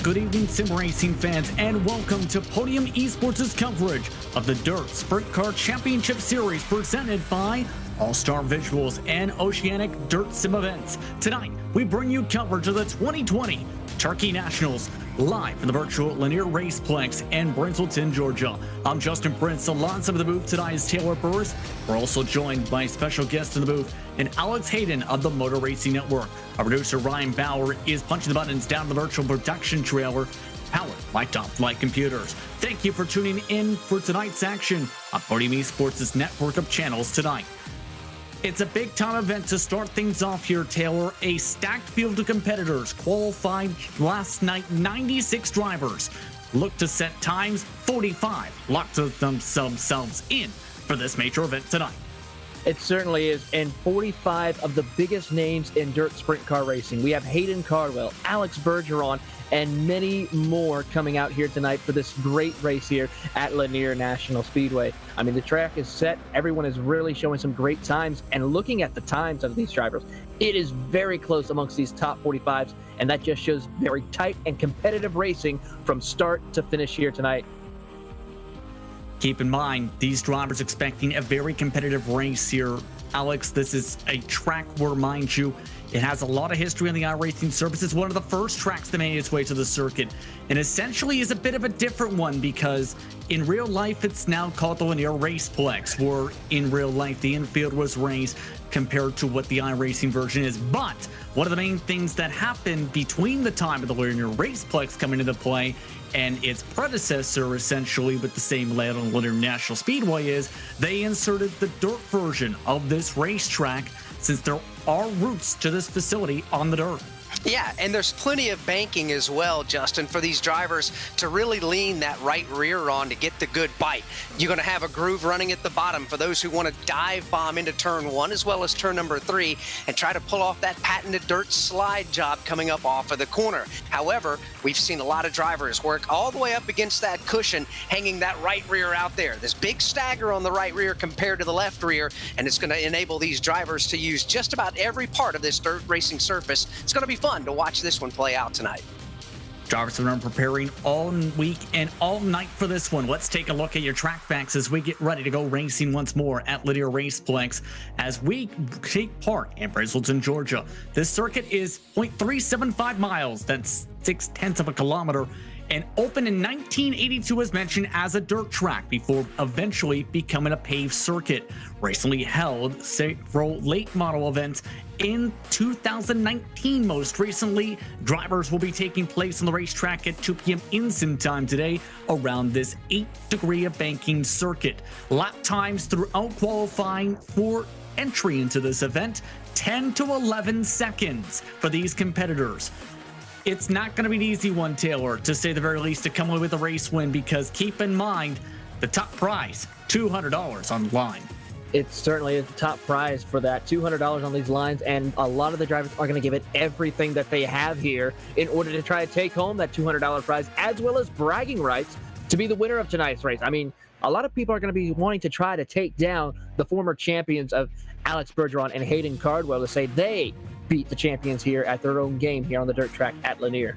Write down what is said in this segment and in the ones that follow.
Good evening, sim racing fans, and welcome to Podium eSports' coverage of the Dirt Sprint Car Championship Series presented by AllStar Visuals and Oceanic Dirt Sim Events. Tonight, we bring you coverage of the 2020 Turkey Nationals live from the virtual Lanier Raceplex in Brazelton, Georgia. I'm Justin Prince. Alongside of the booth tonight is Taylor Burris. We're also joined by special guest in the booth and Alex Hayden of the Motor Racing Network. Our producer Ryan Bauer is punching the buttons down the virtual production trailer powered by Top Flight Computers. Thank you for tuning in for tonight's action on Podium eSports' network of channels tonight. It's a big-time event to start things off here, Taylor. A stacked field of competitors qualified last night. 96 drivers look to set times. 45 locked themselves in for this major event tonight. It certainly is, and 45 of the biggest names in dirt sprint car racing. We have Hayden Cardwell, Alex Bergeron, and many more coming out here tonight for this great race here at Lanier National Speedway. I mean, the track is set. Everyone is really showing some great times, and looking at the times of these drivers, it is very close amongst these top 45s, and that just shows very tight and competitive racing from start to finish here tonight. Keep in mind, these drivers expecting a very competitive race here. Alex, this is a track where, mind you, it has a lot of history on the iRacing surface. It's one of the first tracks that made its way to the circuit, and essentially is a bit of a different one because in real life, it's now called the Lanier Raceplex, where in real life, the infield was raised compared to what the iRacing version is. But one of the main things that happened between the time of the Lanier Raceplex coming into play and its predecessor, essentially with the same layout on Lanier National Speedway, is they inserted the dirt version of this racetrack, since there are routes to this facility on the dirt. Yeah, and there's plenty of banking as well, Justin, for these drivers to really lean that right rear on to get the good bite. You're going to have a groove running at the bottom for those who want to dive bomb into turn 1 as well as turn number 3 and try to pull off that patented dirt slide job coming up off of the corner. However, we've seen a lot of drivers work all the way up against that cushion, hanging that right rear out there. This big stagger on the right rear compared to the left rear, and it's going to enable these drivers to use just about every part of this dirt racing surface. It's going to be fun to watch this one play out tonight. Drivers have been preparing all week and all night for this one. Let's take a look at your track facts as we get ready to go racing once more at Lanier Raceplex as we take part in Brazelton, Georgia. This circuit is 0.375 miles. That's 0.6 of a kilometer. and opened in 1982 as mentioned as a dirt track before eventually becoming a paved circuit. Recently held several late model events in 2019. Most recently, drivers will be taking place on the racetrack at 2 p.m. Eastern time today around this 8-degree banking circuit. Lap times throughout qualifying for entry into this event, 10 to 11 seconds for these competitors. It's not going to be an easy one, Taylor, to say the very least, to come away with a race win, because keep in mind the top prize, $200 on the line. It certainly is the top prize for that, $200 on these lines, and a lot of the drivers are going to give it everything that they have here in order to try to take home that $200 prize, as well as bragging rights to be the winner of tonight's race. I mean, a lot of people are going to be wanting to try to take down the former champions of Alex Bergeron and Hayden Cardwell to say they beat the champions here at their own game here on the dirt track at Lanier.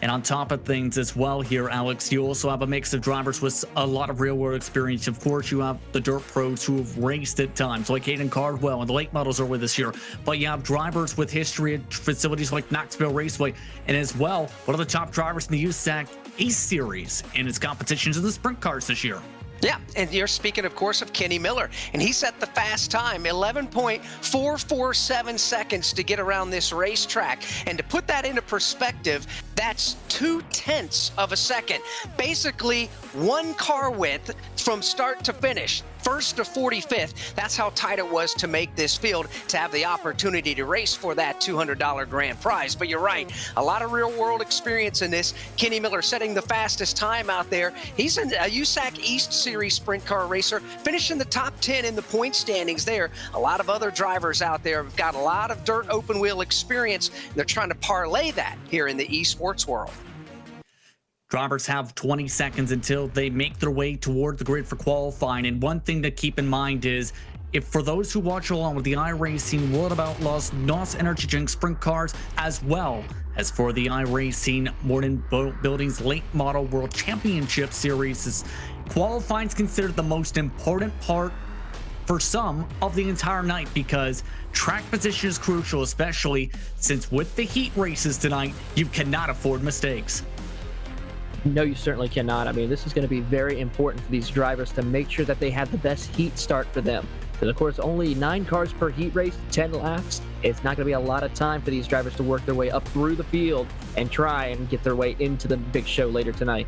And on top of things as well here, Alex, you also have a mix of drivers with a lot of real-world experience. Of course, you have the dirt pros who have raced at times, like Hayden Cardwell, and the late models are with us here. But you have drivers with history at facilities like Knoxville Raceway, and as well, one of the top drivers in the USAC Ace Series and its competitions in the sprint cars this year. Yeah, and you're speaking, of course, of Kenny Miller, and he set the fast time, 11.447 seconds to get around this racetrack. And to put that into perspective, that's 0.2 of a second, basically one car width from start to finish. First to 45th, that's how tight it was to make this field, to have the opportunity to race for that $200 grand prize. But you're right, a lot of real-world experience in this. Kenny Miller setting the fastest time out there. He's a USAC East Series sprint car racer, finishing the top 10 in the point standings there. A lot of other drivers out there have got a lot of dirt open wheel experience. They're trying to parlay that here in the esports world. Drivers have 20 seconds until they make their way toward the grid for qualifying. And one thing to keep in mind is, if for those who watch along with the iRacing World of Outlaws NOS Energy Drink Sprint Cars, as well as for the iRacing Modern Buildings Late Model World Championship Series, qualifying is considered the most important part for some of the entire night, because track position is crucial, especially since with the heat races tonight, you cannot afford mistakes. No, you certainly cannot. I mean, this is going to be very important for these drivers to make sure that they have the best heat start for them. Because, of course, only 9 cars per heat race, 10 laps. It's not going to be a lot of time for these drivers to work their way up through the field and try and get their way into the big show later tonight.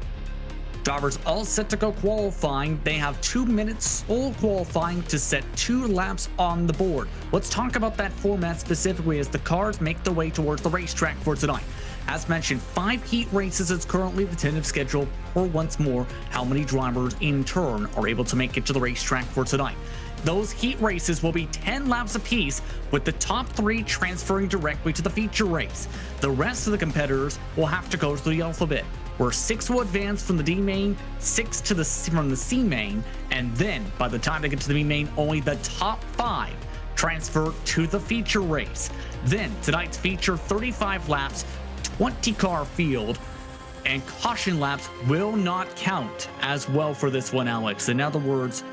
Drivers all set to go qualifying. They have 2 minutes all qualifying to set 2 laps on the board. Let's talk about that format specifically as the cars make their way towards the racetrack for tonight. As mentioned, 5 heat races is currently the tentative schedule, or once more, how many drivers in turn are able to make it to the racetrack for tonight. Those heat races will be 10 laps apiece, with the top 3 transferring directly to the feature race. The rest of the competitors will have to go through the alphabet, where 6 will advance from the D main, 6 from the C main, and then by the time they get to the B main, only the top 5 transfer to the feature race. Then tonight's feature, 35 laps, 20 car field, and caution laps will not count as well for this one, Alex. In other words,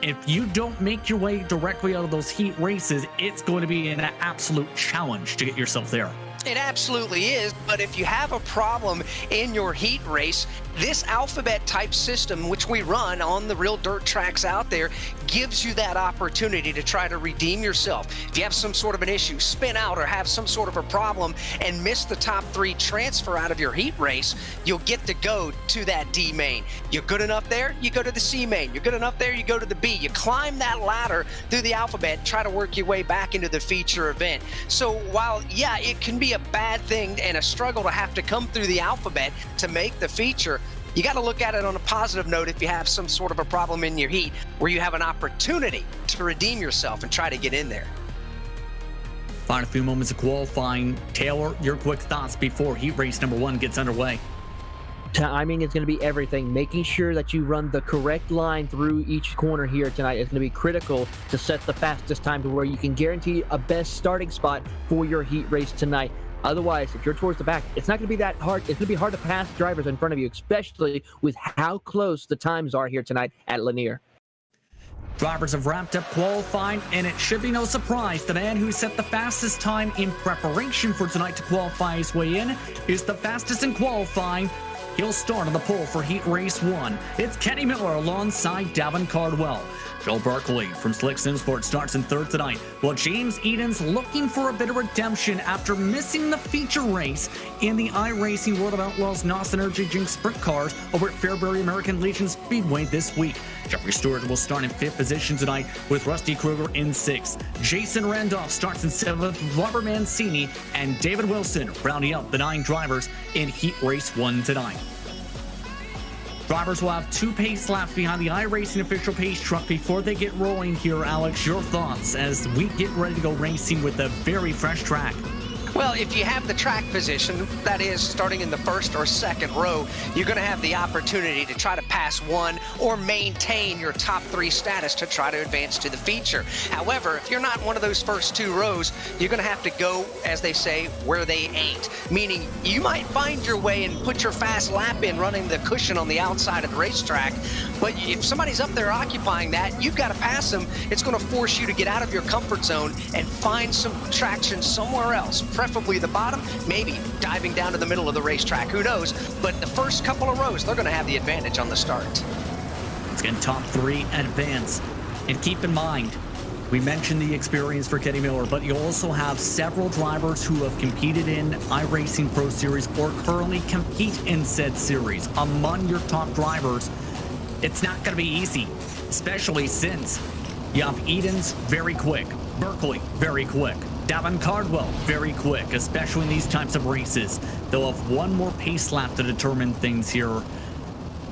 if you don't make your way directly out of those heat races, it's going to be an absolute challenge to get yourself there. It absolutely is, but if you have a problem in your heat race, this alphabet type system, which we run on the real dirt tracks out there, gives you that opportunity to try to redeem yourself. If you have some sort of an issue, spin out, or have some sort of a problem and miss the top 3 transfer out of your heat race, you'll get to go to that D main. You're good enough there, you go to the C main. You're good enough there, you go to the B. You climb that ladder through the alphabet, try to work your way back into the feature event. So while, yeah, it can be a bad thing and a struggle to have to come through the alphabet to make the feature, you got to look at it on a positive note if you have some sort of a problem in your heat where you have an opportunity to redeem yourself and try to get in there. Final few moments of qualifying. Taylor, your quick thoughts before heat race number 1 gets underway. Timing is going to be everything. Making sure that you run the correct line through each corner here tonight is going to be critical to set the fastest time to where you can guarantee a best starting spot for your heat race tonight. Otherwise, if you're towards the back, it's not going to be that hard. It's going to be hard to pass drivers in front of you, especially with how close the times are here tonight at Lanier. Drivers have wrapped up qualifying, and it should be no surprise the man who set the fastest time in preparation for tonight to qualify his way in is the fastest in qualifying. He'll start on the pole for Heat Race 1. It's Kenny Miller alongside Davin Cardwell. Joe Berkeley from Slick Sim Sports starts in third tonight, while James Eden's looking for a bit of redemption after missing the feature race in the iRacing World of Outlaws NOS Energy Drink Sprint Cars over at Fairbury American Legion Speedway this week. Jeffrey Stewart will start in fifth position tonight with Rusty Kruger in sixth. Jason Randolph starts in seventh with Robert Mancini and David Wilson rounding out the 9 drivers in Heat Race 1 tonight. Drivers will have 2 pace laps behind the iRacing official pace truck before they get rolling here. Alex, your thoughts as we get ready to go racing with a very fresh track? Well, if you have the track position, that is starting in the first or second row, you're going to have the opportunity to try to pass one or maintain your top 3 status to try to advance to the feature. However, if you're not one of those first 2 rows, you're going to have to go, as they say, where they ain't. Meaning you might find your way and put your fast lap in running the cushion on the outside of the racetrack, but if somebody's up there occupying that, you've got to pass them. It's going to force you to get out of your comfort zone and find some traction somewhere else. Preferably the bottom, maybe diving down to the middle of the racetrack, who knows? But the first couple of rows, they're going to have the advantage on the start. Let's get top 3 advance. And keep in mind, we mentioned the experience for Kenny Miller, but you also have several drivers who have competed in iRacing Pro Series or currently compete in said series. Among your top drivers, it's not going to be easy, especially since you have Eden's very quick, Berkeley very quick, Davin Cardwell very quick, especially in these types of races. They'll have one more pace lap to determine things here.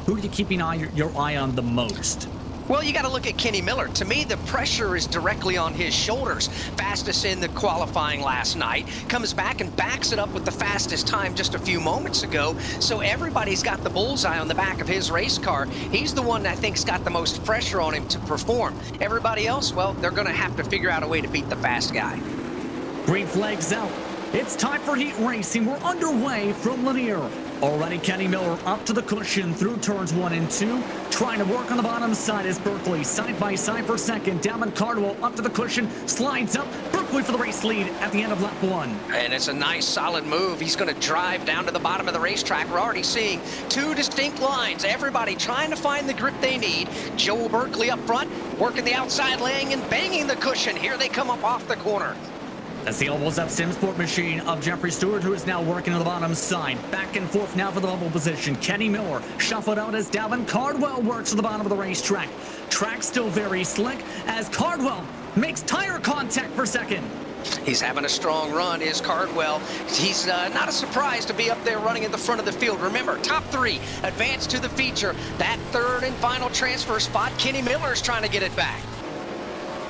Who are you keeping your eye on the most? Well, you got to look at Kenny Miller. To me, the pressure is directly on his shoulders. Fastest in the qualifying last night. Comes back and backs it up with the fastest time just a few moments ago. So everybody's got the bullseye on the back of his race car. He's the one that I think's got the most pressure on him to perform. Everybody else, well, they're going to have to figure out a way to beat the fast guy. Green flag's out. It's time for heat racing. We're underway from Lanier. Already Kenny Miller up to the cushion through turns 1 and 2. Trying to work on the bottom side is Berkeley. Side by side for second. Davin Cardwell up to the cushion. Slides up. Berkeley for the race lead at the end of lap 1. And it's a nice solid move. He's going to drive down to the bottom of the racetrack. We're already seeing 2 distinct lines. Everybody trying to find the grip they need. Joel Berkeley up front, working the outside, laying and banging the cushion. Here they come up off the corner. That's the elbows up Simsport machine of Jeffrey Stewart, who is now working on the bottom side. Back and forth now for the bubble position. Kenny Miller shuffled out as Davin Cardwell works to the bottom of the racetrack. Track still very slick as Cardwell makes tire contact for second. He's having a strong run, is Cardwell. He's not a surprise to be up there running at the front of the field. Remember, top 3 advance to the feature. That third and final transfer spot, Kenny Miller's trying to get it back.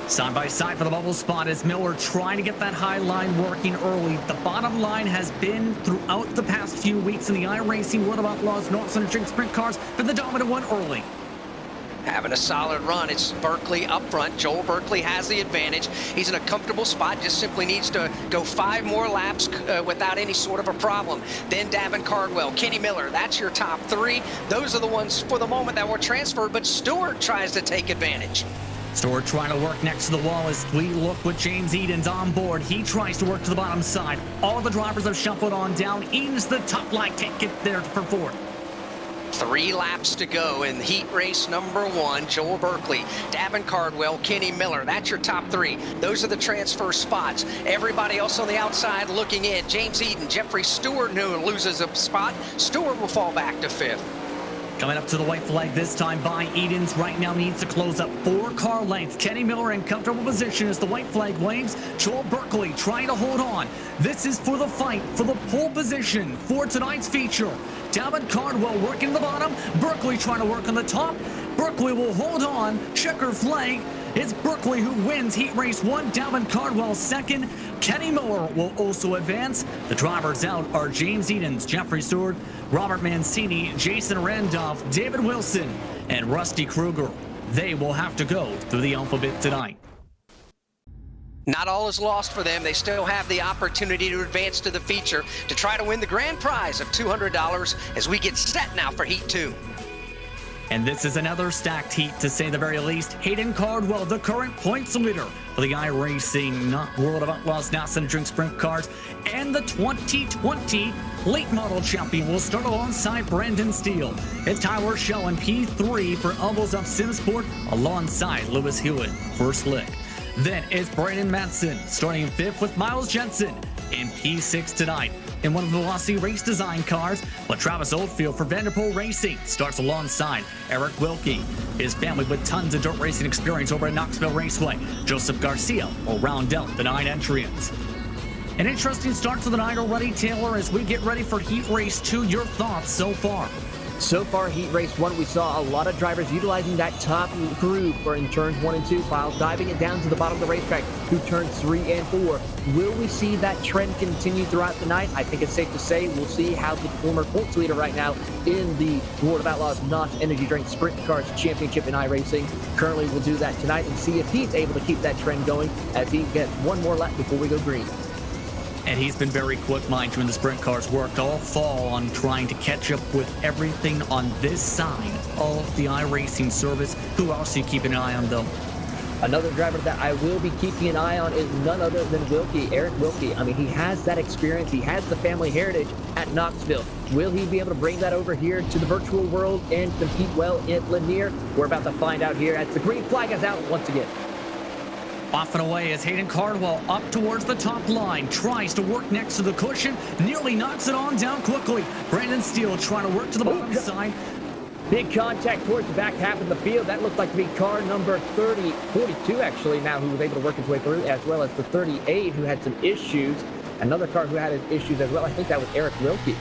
Side by side for the bubble spot is Miller trying to get that high line working early. The bottom line has been throughout the past few weeks in the iRacing World of Outlaws NOS Energy Sprint Cars, been the dominant one early. Having a solid run. It's Berkeley up front. Joel Berkeley has the advantage. He's in a comfortable spot, just simply needs to go 5 more laps without any sort of a problem. Then Davin Cardwell, Kenny Miller, that's your top 3. Those are the ones for the moment that were transferred, but Stewart tries to take advantage. Stewart trying to work next to the wall as we look with James Eden's on board. He tries to work to the bottom side. All the drivers have shuffled on down. Eden's the top line, can't get there for 4th. 3 laps to go in heat race number 1. Joel Berkeley, Davin Cardwell, Kenny Miller. That's your top 3. Those are the transfer spots. Everybody else on the outside looking in. James Eden, Jeffrey Stewart, who loses a spot. Stewart will fall back to 5th. Coming up to the white flag this time by Eden's right now needs to close up 4 car lengths. Kenny Miller in comfortable position as the white flag waves. Joel Berkeley trying to hold on. This is for the fight for the pole position for tonight's feature. Davin Cardwell working the bottom. Berkeley trying to work on the top. Berkeley will hold on. Checker flag. It's Berkeley who wins heat race 1. Davin Cardwell second. Kenny Miller will also advance. The drivers out are James Edens, Jeffrey Stewart, Robert Mancini, Jason Randolph, David Wilson, and Rusty Kruger. They will have to go through the alphabet tonight. Not all is lost for them. They still have the opportunity to advance to the feature to try to win the grand prize of $200 as we get set now for Heat 2. And this is another stacked heat, to say the very least. Hayden Cardwell, the current points leader for the iRacing World of Outlaws NASA Drink Sprint Cars, and the 2020 late model champion will start alongside Brandon Steele. It's Tyler Shell in P3 for Elbows Up Simsport alongside Lewis Hewitt for Slick. Then it's Brandon Matson starting in 5th with Miles Jensen in P6 tonight. In one of the Velocity race design cars, but Travis Oldfield for Vanderpool Racing starts alongside Eric Wilkie. His family with tons of dirt racing experience over at Knoxville Raceway. Joseph Garcia will round out the 9 entrants. An interesting start to the night already, Taylor, as we get ready for Heat Race 2. Your thoughts so far? So far, Heat Race 1, we saw a lot of drivers utilizing that top groove for in turns 1 and 2, while diving it down to the bottom of the racetrack through turns 3 and 4. Will we see that trend continue throughout the night? I think it's safe to say we'll see how the former points leader right now in the World of Outlaws NOS Energy Drink Sprint Cars Championship in iRacing currently will do that tonight and see if he's able to keep that trend going as he gets one more lap before we go green. And he's been very quick, mind you, in the sprint cars. Worked all fall on trying to catch up with everything on this side of the iRacing service. Who else are you keeping an eye on, though? Another driver that I will be keeping an eye on is none other than Wilkie, Eric Wilkie. I mean, he has that experience. He has the family heritage at Knoxville. Will he be able to bring that over here to the virtual world and compete well at Lanier? We're about to find out here as the green flag is out once again. Off and away as Hayden Cardwell up towards the top line. Tries to work next to the cushion. Nearly knocks it on down quickly. Brandon Steele trying to work to the bottom side. Big contact towards the back half of the field. That looked like to be car number 42 actually now, who was able to work his way through, as well as the 38 who had some issues. Another car who had his issues as well. I think that was Eric Wilkie.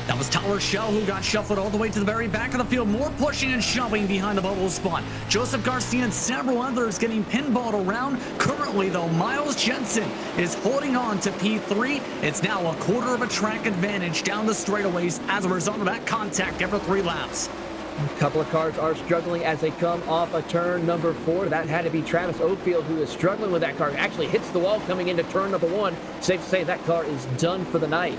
That was Tyler Shell, who got shuffled all the way to the very back of the field. More pushing and shoving behind the bubble spot. Joseph Garcia and several others getting pinballed around. Currently, though, Miles Jensen is holding on to P3. It's now a quarter of a track advantage down the straightaways as a result of that contact after 3 laps. A couple of cars are struggling as they come off a turn number 4. That had to be Travis Oldfield, who is struggling with that car. Actually hits the wall coming into turn number 1. Safe to say that car is done for the night.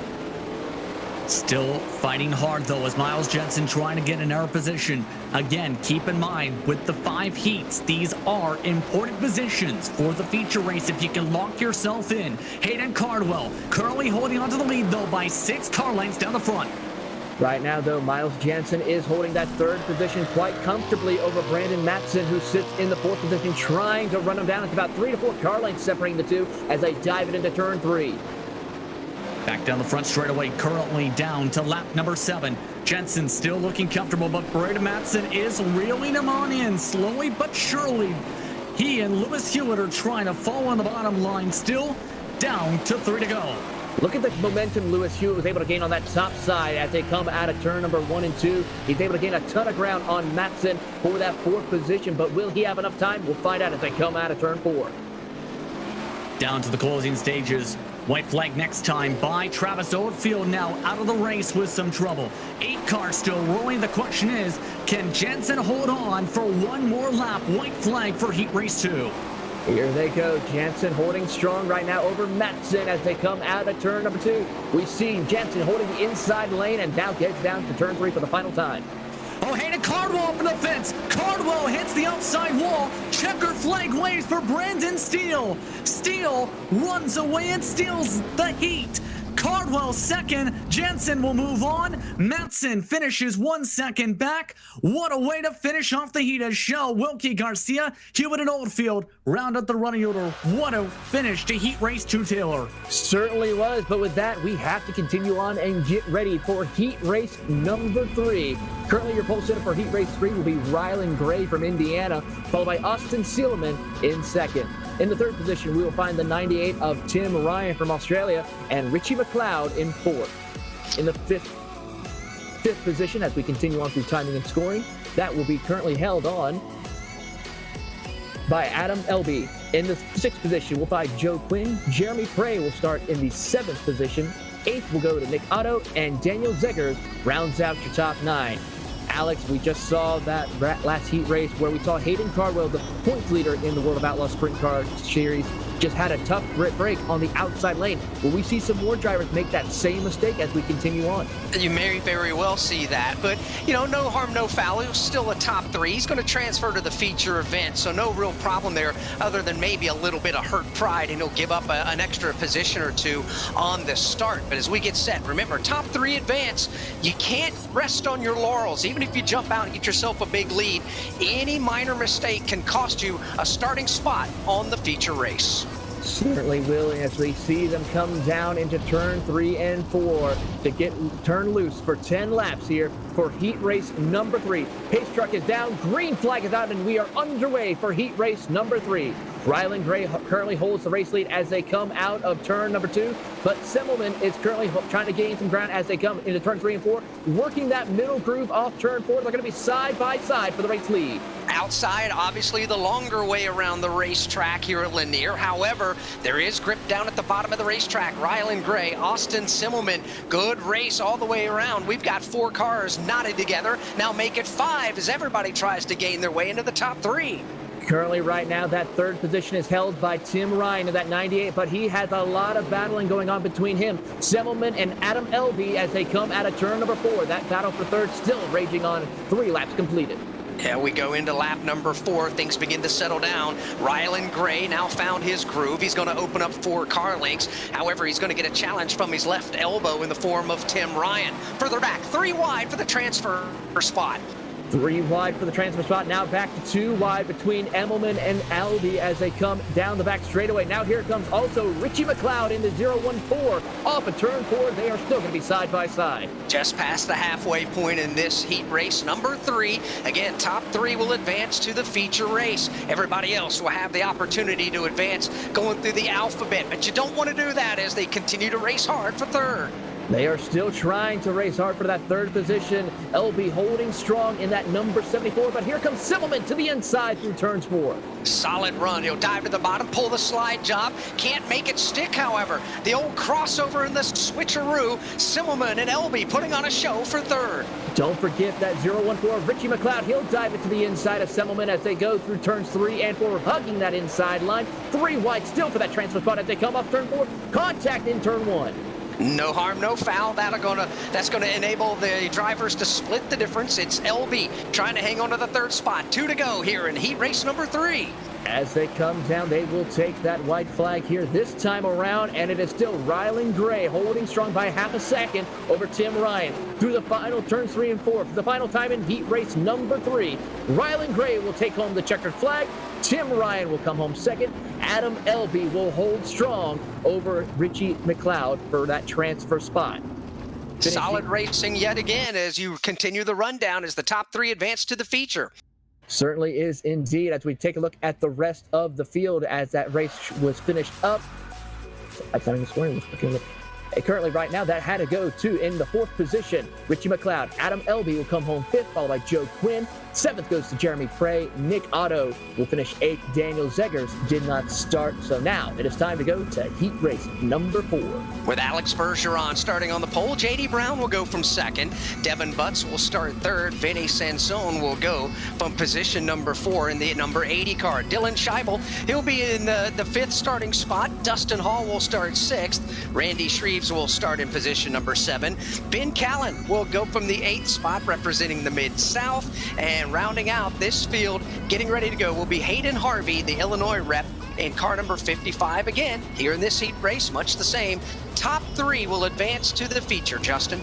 Still fighting hard, though, as Miles Jensen trying to get in our position. Again, keep in mind, with the 5 heats, these are important positions for the feature race if you can lock yourself in. Hayden Cardwell currently holding on to the lead, though, by 6 car lengths down the front. Right now, though, Miles Jensen is holding that 3rd position quite comfortably over Brandon Matson, who sits in the 4th position, trying to run him down. It's about 3 to 4 car lengths separating the two as they dive it into turn 3. Back down the front straightaway, currently down to lap number 7. Jensen still looking comfortable, but Brandon Matson is reeling him on in slowly but surely. He and Lewis Hewitt are trying to fall on the bottom line, still down to 3 to go. Look at the momentum Lewis Hewitt was able to gain on that top side as they come out of turn number 1 and 2. He's able to gain a ton of ground on Matson for that 4th position, but will he have enough time? We'll find out as they come out of turn 4. Down to the closing stages. White flag next time by Travis Oldfield, now out of the race with some trouble. 8 cars still rolling. The question is, can Jensen hold on for one more lap? White flag for Heat Race 2. Here they go. Jensen holding strong right now over Matson as they come out of turn number 2. We see Jensen holding the inside lane and now gets down to turn 3 for the final time. Oh, Hayden Cardwell up in the fence. Cardwell hits the outside wall. Checker flag waves for Brandon Steele. Steele runs away and steals the heat. Cardwell second. Jensen will move on. Matson finishes 1 second back. What a way to finish off the heat as Shell, Wilkie, Garcia, Hewitt, and Oldfield round up the running order. What a finish to Heat Race 2, Taylor. Certainly was, but with that, we have to continue on and get ready for Heat Race number 3. Currently, your pole sitter for Heat Race 3 will be Rylan Gray from Indiana, followed by Austin Seelman in 2nd. In the 3rd position, we will find the 98 of Tim Ryan from Australia and Richie McLeod in 4th. In the 5th position, as we continue on through timing and scoring, that will be currently held on by Adam Elby. In the 6th position, we'll find Joe Quinn. Jeremy Prey will start in the 7th position. 8th will go to Nick Otto, and Daniel Zeggers rounds out your top 9. Alex, we just saw that last heat race where we saw Hayden Cardwell, the points leader in the World of Outlaws Sprint Car Series, just had a tough break on the outside lane. Will we see some more drivers make that same mistake as we continue on? You may very well see that, but no harm, no foul. He was still a top 3. He's going to transfer to the feature event, so no real problem there other than maybe a little bit of hurt pride, and he'll give up an extra position or two on the start. But as we get set, remember, top 3 advance, you can't rest on your laurels. Even if you jump out and get yourself a big lead, any minor mistake can cost you a starting spot on the feature race. Certainly will, as we see them come down into turn 3 and 4 to get turned loose for 10 laps here for heat race number 3. Pace truck is down, green flag is out, and we are underway for heat race number 3. Rylan Gray currently holds the race lead as they come out of turn number 2, but Semmelman is currently trying to gain some ground as they come into turn 3 and 4, working that middle groove off turn 4. They're going to be side by side for the race lead. Outside, obviously the longer way around the racetrack here at Lanier. However, there is grip down at the bottom of the racetrack. Rylan Gray, Austin Semmelman, good race all the way around. We've got 4 cars knotted together. Now make it 5 as everybody tries to gain their way into the top 3. Currently, right now, that 3rd position is held by Tim Ryan in that 98, but he has a lot of battling going on between him, Semmelman, and Adam Elby as they come out of turn number 4. That battle for 3rd still raging on, 3 laps completed. Yeah, we go into lap number 4. Things begin to settle down. Rylan Gray now found his groove. He's going to open up 4 car lengths. However, he's going to get a challenge from his left elbow in the form of Tim Ryan. Further back, 3 wide for the transfer spot. 3 wide for the transfer spot. Now back to 2 wide between Emmelman and Aldi as they come down the back straightaway. Now here comes also Richie McLeod in the 014 off of turn 4. They are still going to be side by side. Just past the halfway point in this heat race number 3. Again, top 3 will advance to the feature race. Everybody else will have the opportunity to advance going through the alphabet, but you don't want to do that as they continue to race hard for 3rd. They are still trying to race hard for that 3rd position. LB holding strong in that number 74, but here comes Semmelman to the inside through turns 4. Solid run. He'll dive to the bottom, pull the slide job. Can't make it stick, however. The old crossover in the switcheroo. Semmelman and LB putting on a show for 3rd. Don't forget that 014 Richie McLeod. He'll dive it to the inside of Semmelman as they go through turns 3 and 4, hugging that inside line. 3 wide still for that transfer spot as they come off turn 4. Contact in turn 1. No harm, no foul. That's gonna enable the drivers to split the difference. It's LB trying to hang on to the 3rd spot. 2 to go here in heat race number 3. As they come down, they will take that white flag here this time around, and it is still Rylan Gray holding strong by half a second over Tim Ryan through the final turns 3 and 4. For the final time in heat race number 3, Rylan Gray will take home the checkered flag. Tim Ryan will come home 2nd. Adam Elby will hold strong over Richie McLeod for that transfer spot. Solid racing yet again as you continue the rundown as the top 3 advance to the feature. Certainly is indeed, as we take a look at the rest of the field as that race was finished up. I'm telling the scoring. Currently, right now, that had to go to in the 4th position, Richie McLeod. Adam Elby will come home 5th, followed by Joe Quinn. 7th goes to Jeremy Prey. Nick Otto will finish 8th. Daniel Zeggers did not start. So now it is time to go to heat race number 4. With Alex Bergeron starting on the pole, J.D. Brown will go from 2nd. Devin Butts will start 3rd. Vinny Sansone will go from position number 4 in the number 80 car. Dylan Scheibel, he'll be in the 5th starting spot. Dustin Hall will start 6th. Randy Shreves will start in position number 7. Ben Callen will go from the 8th spot representing the Mid-South. And rounding out this field, getting ready to go, will be Hayden Harvey, the Illinois rep, in car number 55. Again, here in this heat race, much the same. Top 3 will advance to the feature, Justin.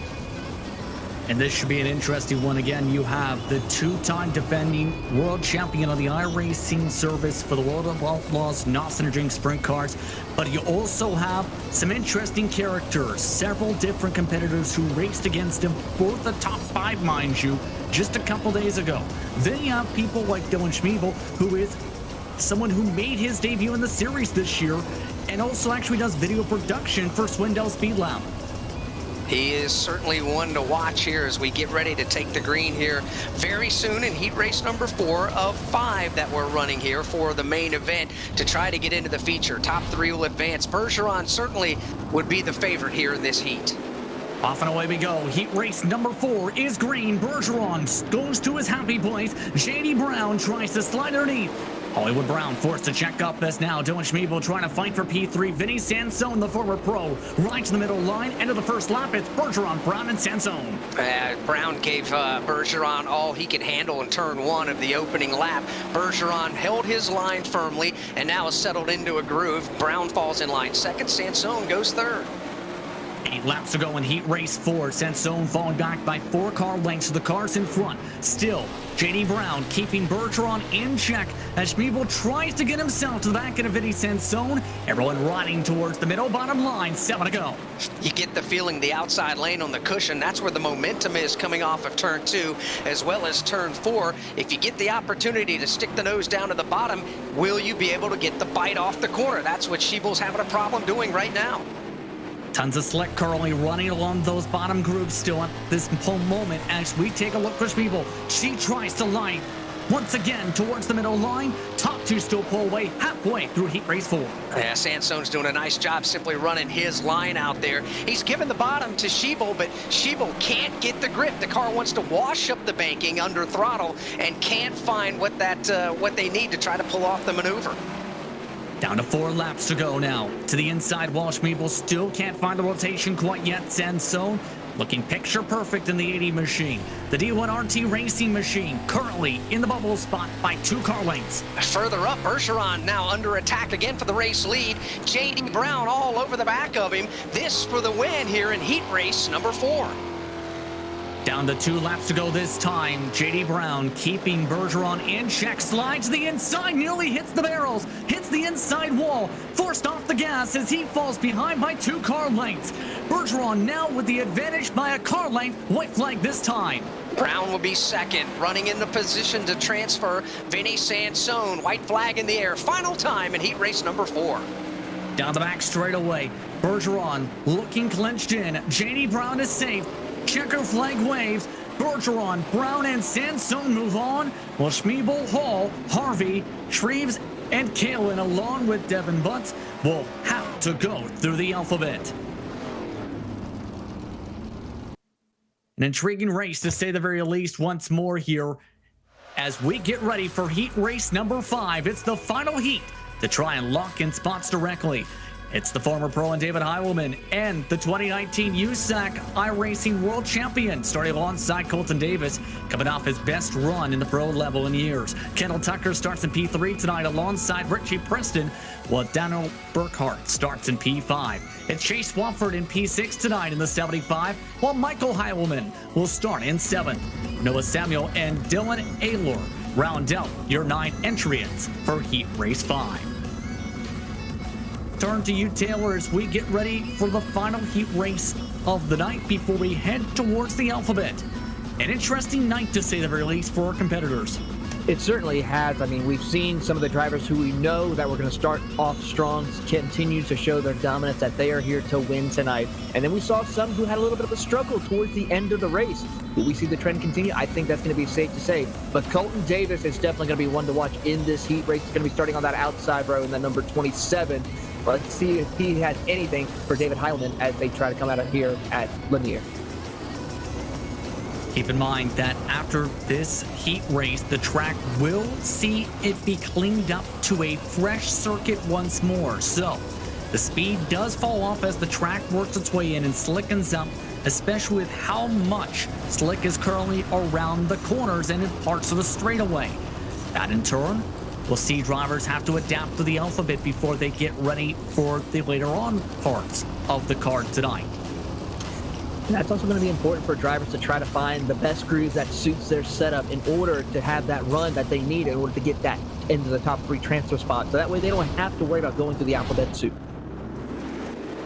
And this should be an interesting one. Again, you have the 2-time defending world champion of the iRacing service for the World of Outlaws not synerging sprint cars, but you also have some interesting characters, several different competitors who raced against him, both the top 5, mind you, just a couple days ago. Then you have people like Dylan Schmiebel, who is someone who made his debut in the series this year and also actually does video production for Swindell Speed Lab. He is certainly one to watch here as we get ready to take the green here very soon in heat race number 4 of 5 that we're running here for the main event to try to get into the feature. Top 3 will advance. Bergeron certainly would be the favorite here in this heat. Off and away we go. Heat race number 4 is green. Bergeron goes to his happy place. J.D. Brown tries to slide underneath. Hollywood Brown forced to check up as now Dylan Schmiebel trying to fight for P3. Vinny Sansone, the former pro, right to the middle line. End of the first lap, it's Bergeron, Brown, and Sansone. Brown gave Bergeron all he could handle in turn one of the opening lap. Bergeron held his line firmly and now has settled into a groove. Brown falls in line second. Sansone goes third. 8 laps to go in heat race 4. Sansone falling back by 4 car lengths to the cars in front. Still, J.D. Brown keeping Bergeron in check as Schmiebel tries to get himself to the back of Vinny Sansone. Everyone riding towards the middle bottom line. 7 to go. You get the feeling the outside lane on the cushion, that's where the momentum is coming off of turn 2 as well as turn 4. If you get the opportunity to stick the nose down to the bottom, will you be able to get the bite off the corner? That's what Schmiebel's having a problem doing right now. Tons of slick currently running along those bottom grooves still at this moment as we take a look for Schmiebel. She tries to line once again towards the middle line. Top 2 still pull away halfway through heat race 4. Yeah, Sansone's doing a nice job simply running his line out there. He's given the bottom to Schmiebel, but Schmiebel can't get the grip. The car wants to wash up the banking under throttle and can't find what they need to try to pull off the maneuver. Down to 4 laps to go now. To the inside wall, Schmiebel still can't find the rotation quite yet. Sansone looking picture perfect in the 80 machine. The D1RT Racing machine currently in the bubble spot by 2 car lengths. Further up, Bergeron now under attack again for the race lead. J.D. Brown all over the back of him. This for the win here in heat race number 4. Down to 2 laps to go this time. J.D. Brown keeping Bergeron in check. Slides to the inside, nearly hits the barrels. Hits the inside wall. Forced off the gas as he falls behind by 2 car lengths. Bergeron now with the advantage by a car length. White flag this time. Brown will be second, running into position to transfer Vinny Sansone. White flag in the air. Final time in heat race number 4. Down the back straightaway. Bergeron looking clenched in. J.D. Brown is safe. Checker flag waves. Bergeron, Brown, and Sansone move on. While Schmiebel, Hall, Harvey, Shreves, and Kalen, along with Devin Butts, will have to go through the alphabet. An intriguing race, to say the very least, once more here as we get ready for heat race number 5. It's the final heat to try and lock in spots directly. It's the former pro and David Heilman and the 2019 USAC iRacing World Champion, starting alongside Colton Davis, coming off his best run in the pro level in years. Kendall Tucker starts in P3 tonight alongside Richie Preston, while Daniel Burkhart starts in P5. It's Chase Swafford in P6 tonight in the 75, while Michael Heilman will start in 7th. Noah Samuel and Dylan Aylor round out your 9 entries for Heat Race 5. Turn to you, Taylor, as we get ready for the final heat race of the night before we head towards the alphabet. An interesting night, to say the very least, for our competitors. It certainly has. I mean, we've seen some of the drivers who we know that we're going to start off strong continue to show their dominance, that they are here to win tonight. And then we saw some who had a little bit of a struggle towards the end of the race. Will we see the trend continue? I think that's going to be safe to say. But Colton Davis is definitely going to be one to watch in this heat race. He's going to be starting on that outside row in that number 27. Let's see if he has anything for David Heilman as they try to come out of here at Lanier. Keep in mind that after this heat race, the track will see it be cleaned up to a fresh circuit once more. So the speed does fall off as the track works its way in and slickens up, especially with how much slick is currently around the corners and in parts of the straightaway. That in turn will see drivers have to adapt to the alphabet before they get ready for the later on parts of the card tonight. And that's also going to be important for drivers to try to find the best groove that suits their setup in order to have that run that they need in order to get that into the top 3 transfer spots. So that way they don't have to worry about going through the alphabet soup.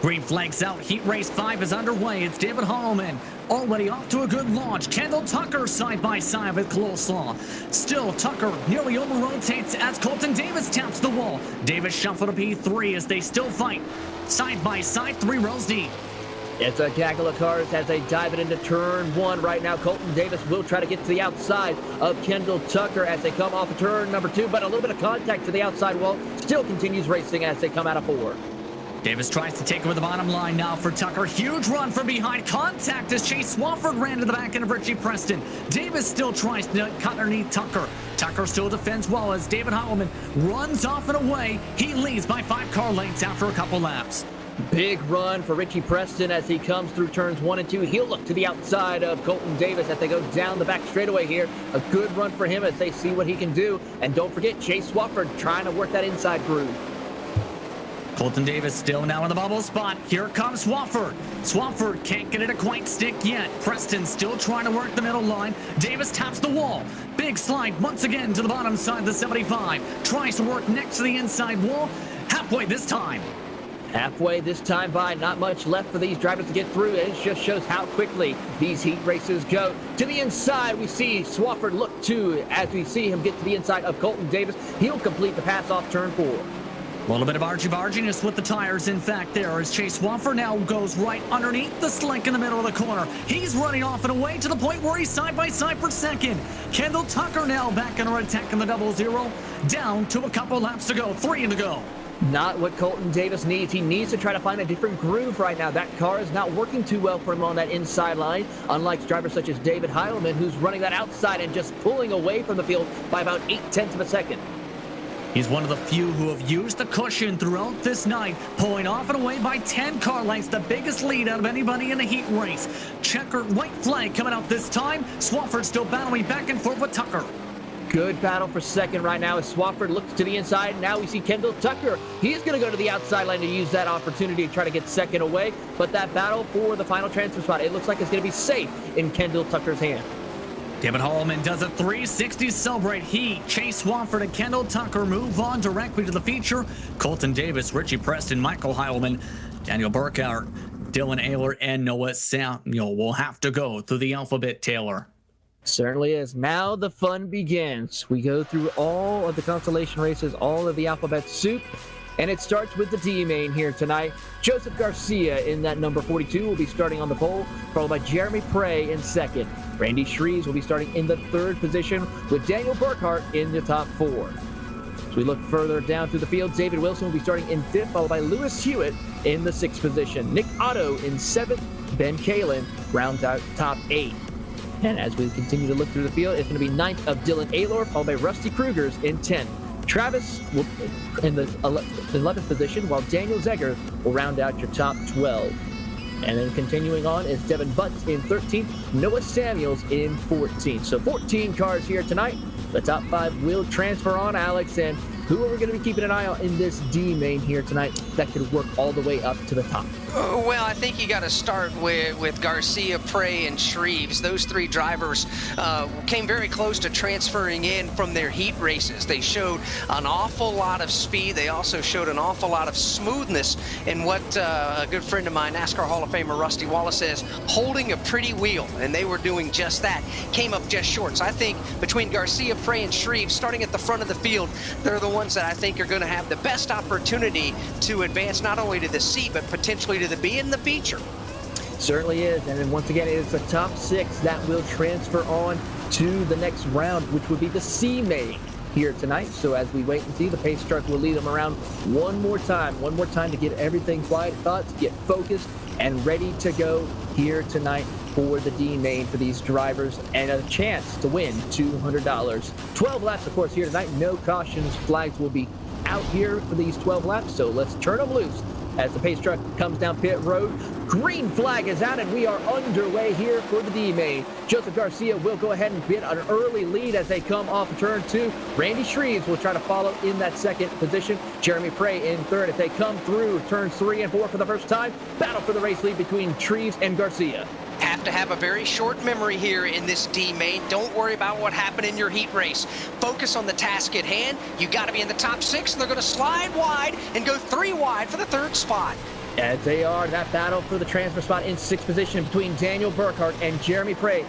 Green flags out. Heat race 5 is underway. It's David Holloman already off to a good launch. Kendall Tucker side by side with Closlaw. Still, Tucker nearly over-rotates as Colton Davis taps the wall. Davis shuffled to P3 as they still fight side by side, 3 rows deep. It's a gaggle of cars as they dive it into turn 1 right now. Colton Davis will try to get to the outside of Kendall Tucker as they come off of turn number 2, but a little bit of contact to the outside wall. Still continues racing as they come out of 4. Davis tries to take over the bottom line now for Tucker. Huge run from behind. Contact as Chase Swafford ran to the back end of Richie Preston. Davis still tries to cut underneath Tucker. Tucker still defends well as David Heilman runs off and away. He leads by 5 car lengths after a couple laps. Big run for Richie Preston as he comes through turns 1 and 2. He'll look to the outside of Colton Davis as they go down the back straightaway here. A good run for him as they see what he can do. And don't forget, Chase Swafford trying to work that inside groove. Colton Davis still now in the bubble spot. Here comes Swafford. Swafford can't get it to quite stick yet. Preston still trying to work the middle line. Davis taps the wall. Big slide once again to the bottom side of the 75. Tries to work next to the inside wall. Halfway this time. Halfway this time by, not much left for these drivers to get through. It just shows how quickly these heat races go. To the inside, we see Swafford look to, as we see him get to the inside of Colton Davis. He'll complete the pass off turn 4. A little bit of argy-barginess with the tires, in fact, there as Chase Swafford now goes right underneath the slick in the middle of the corner. He's running off and away to the point where he's side by side for second. Kendall Tucker now back under attack in the 0-0. Down to a couple laps to go, 3 to go. Not what Colton Davis needs. He needs to try to find a different groove right now. That car is not working too well for him on that inside line, unlike drivers such as David Heilman, who's running that outside and just pulling away from the field by about 0.8 of a second. He's one of the few who have used the cushion throughout this night, pulling off and away by 10 car lengths, the biggest lead out of anybody in a heat race. Checkered white flag coming out this time. Swafford still battling back and forth with Tucker. Good battle for second right now as Swafford looks to the inside. Now we see Kendall Tucker. He's going to go to the outside line to use that opportunity to try to get second away. But that battle for the final transfer spot, it looks like it's going to be safe in Kendall Tucker's hand. David Heilman does a 360 celebrate. He, Chase Swafford, and Kendall Tucker move on directly to the feature. Colton Davis, Richie Preston, Michael Heilman, Daniel Burkhardt, Dylan Ayler, and Noah Samuel will have to go through the alphabet, Taylor. Certainly is. Now the fun begins. We go through all of the consolation races, all of the alphabet soup, and it starts with the D main here tonight. Joseph Garcia in that number 42 will be starting on the pole, followed by Jeremy Prey in second. Randy Shreves will be starting in the 3rd position, with Daniel Burkhardt in the top 4. As we look further down through the field, David Wilson will be starting in 5th, followed by Lewis Hewitt in the 6th position. Nick Otto in 7th. Ben Kalin rounds out top 8. And as we continue to look through the field, it's going to be 9th of Dylan Ayler, followed by Rusty Krugers in 10th. Travis will in the 11th position, while Daniel Zegger will round out your top 12. And then continuing on is Devin Butts in 13th, Noah Samuels in 14th. So 14 cars here tonight. The top 5 will transfer on, Alex, and who are we going to be keeping an eye on in this D main here tonight that could work all the way up to the top? Well, I think you got to start with Garcia, Prey, and Shreves. Those 3 drivers came very close to transferring in from their heat races. They showed an awful lot of speed. They also showed an awful lot of smoothness in what a good friend of mine, NASCAR Hall of Famer Rusty Wallace, says, holding a pretty wheel. And they were doing just that. Came up just short. So I think between Garcia, Prey, and Shreves, starting at the front of the field, they're the ones that I think are going to have the best opportunity to advance not only to the C, but potentially to the B in the feature. Certainly is. And then once again, it is the top 6 that will transfer on to the next round, which would be the C main here tonight. So as we wait and see, the pace truck will lead them around one more time to get everything quiet, thoughts, get focused, and ready to go here tonight for the D main for these drivers and a chance to win $200. 12 laps, of course, here tonight. No cautions. Flags will be out here for these 12 laps, so let's turn them loose as the pace truck comes down pit road. Green flag is out, and we are underway here for the D main. Joseph Garcia will go ahead and get an early lead as they come off of turn 2. Randy Shreves will try to follow in that 2nd position. Jeremy Prey in 3rd as they come through turns 3 and 4 for the first time. Battle for the race lead between Shreves and Garcia. Have to have a very short memory here in this D main. Don't worry about what happened in your heat race. Focus on the task at hand. You got to be in the top 6, and they're going to slide wide and go 3 wide for the 3rd spot. As they are, that battle for the transfer spot in 6th position between Daniel Burkhardt and Jeremy Prey.